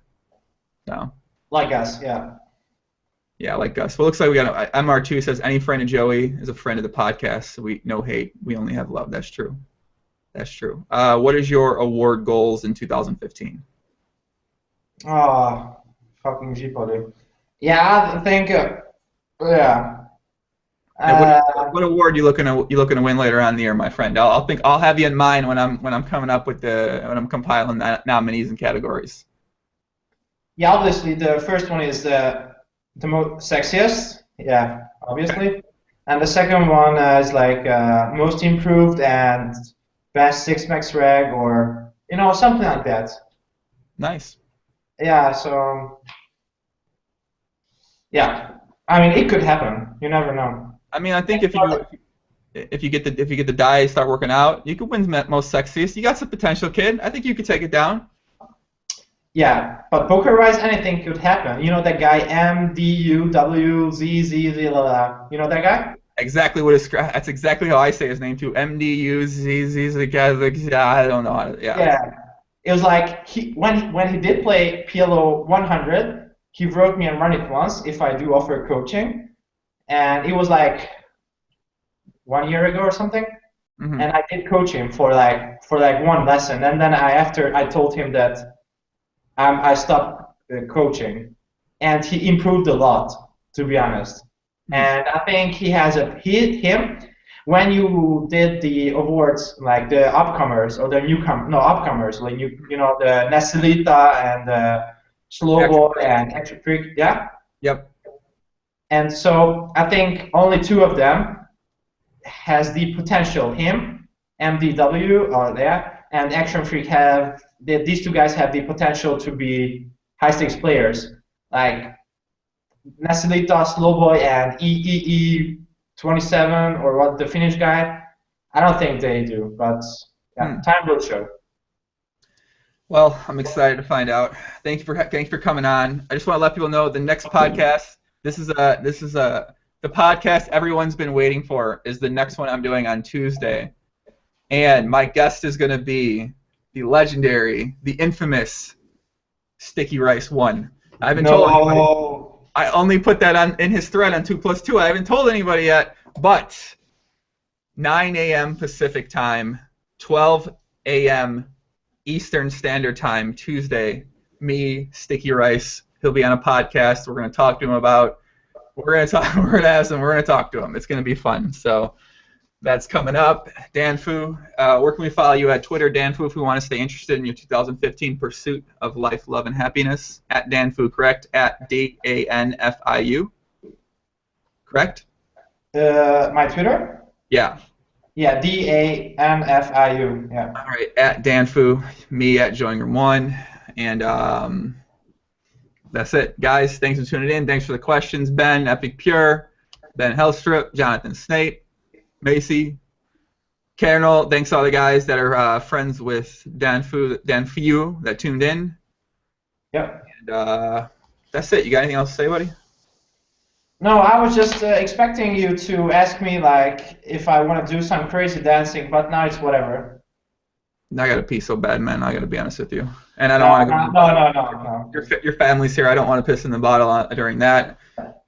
So. Like us, yeah. Yeah, like us. Well, looks like we got MR2 says any friend of Joey is a friend of the podcast. So we no hate, we only have love. That's true. That's true. What is your award goals in 2015? Oh, fucking G-Poddy. Yeah, I think, yeah. What award you looking to win later on in the year, my friend? I'll have you in mind when I'm coming up with when I'm compiling nominees and categories. Yeah, obviously the first one is the most sexiest. Yeah, obviously, okay. And the second one is like most improved and best 6-max reg or something like that. Nice. Yeah. So yeah, I mean it could happen. You never know. I mean, I think if you get the die, start working out, you could win most sexiest. You got some potential, kid. I think you could take it down. Yeah, but poker-wise, anything could happen. You know that guy MDUWZZZ. You know that guy? Exactly that's exactly how I say his name too. MDUZZZ. I don't know how to. Yeah. Yeah. It was like when he did play PLO 100, he wrote me and run it once if I do offer coaching. And it was like 1 year ago or something, and I did coach him for like one lesson, and then after I told him that I stopped coaching, and he improved a lot, to be honest. And I think he has him when you did the awards, like the upcomers or the upcomers, like the Nasilita and the Slowboy and Extra Freak, yeah. Yep. And so I think only 2 of them has the potential. Him, MDW, are there, and Action Freak these 2 guys have the potential to be high stakes players. Like Nasilita, Slowboy, and EEE27 or what the Finnish guy. I don't think they do, but yeah, time will show. Well, I'm excited to find out. Thank you for coming on. I just want to let people know the next podcast. This is the podcast everyone's been waiting for. Is the next one I'm doing on Tuesday, and my guest is going to be the legendary, the infamous Sticky Rice 1. I haven't told anybody. I only put that in his thread on 2+2. I haven't told anybody yet, but 9 a.m. Pacific time 12 a.m. Eastern Standard Time, Tuesday. Me, Sticky Rice. He'll be on a podcast. We're going to talk to him about. We're going to ask him. We're going to talk to him. It's going to be fun. So that's coming up. Danfiu, where can we follow you at Twitter, Danfiu, if we want to stay interested in your 2015 pursuit of life, love, and happiness? At Danfiu, correct? At DANFIU. Correct? My Twitter? Yeah. Yeah, DANFIU. Yeah. All right, at Danfiu, me at Joinger1, and that's it, guys. Thanks for tuning in. Thanks for the questions, Ben, Epic Pure, Ben Hellstrip, Jonathan Snape, Macy, Kernel. Thanks to all the guys that are friends with Danfiu that tuned in. Yep. And that's it. You got anything else to say, buddy? No, I was just expecting you to ask me like if I want to do some crazy dancing, but now it's whatever. I got to pee so bad, man. I got to be honest with you, and I don't want to go. No. Your family's here. I don't want to piss in the bottle during that.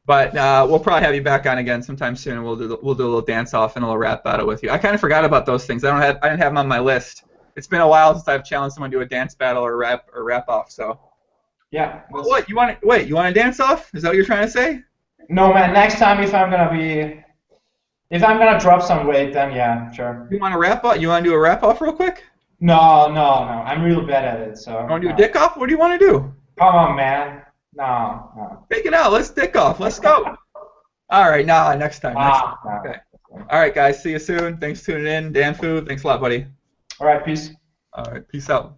But we'll probably have you back on again sometime soon, and we'll do a little dance off and a little rap battle with you. I kind of forgot about those things. I didn't have them on my list. It's been a while since I've challenged someone to do a dance battle or rap off. So. Yeah. Well, what you want? Wait, you want to dance off? Is that what you're trying to say? No, man. Next time, if I'm gonna drop some weight, then yeah, sure. You want to rap off? You want to do a rap off real quick? No. I'm real bad at it. So. You want to do a dick off? What do you want to do? Come on, man. No. Take it out. Let's dick off. Let's go. All right, next time. No. Okay. All right, guys. See you soon. Thanks for tuning in. Danfiu, thanks a lot, buddy. All right, peace. All right, peace out.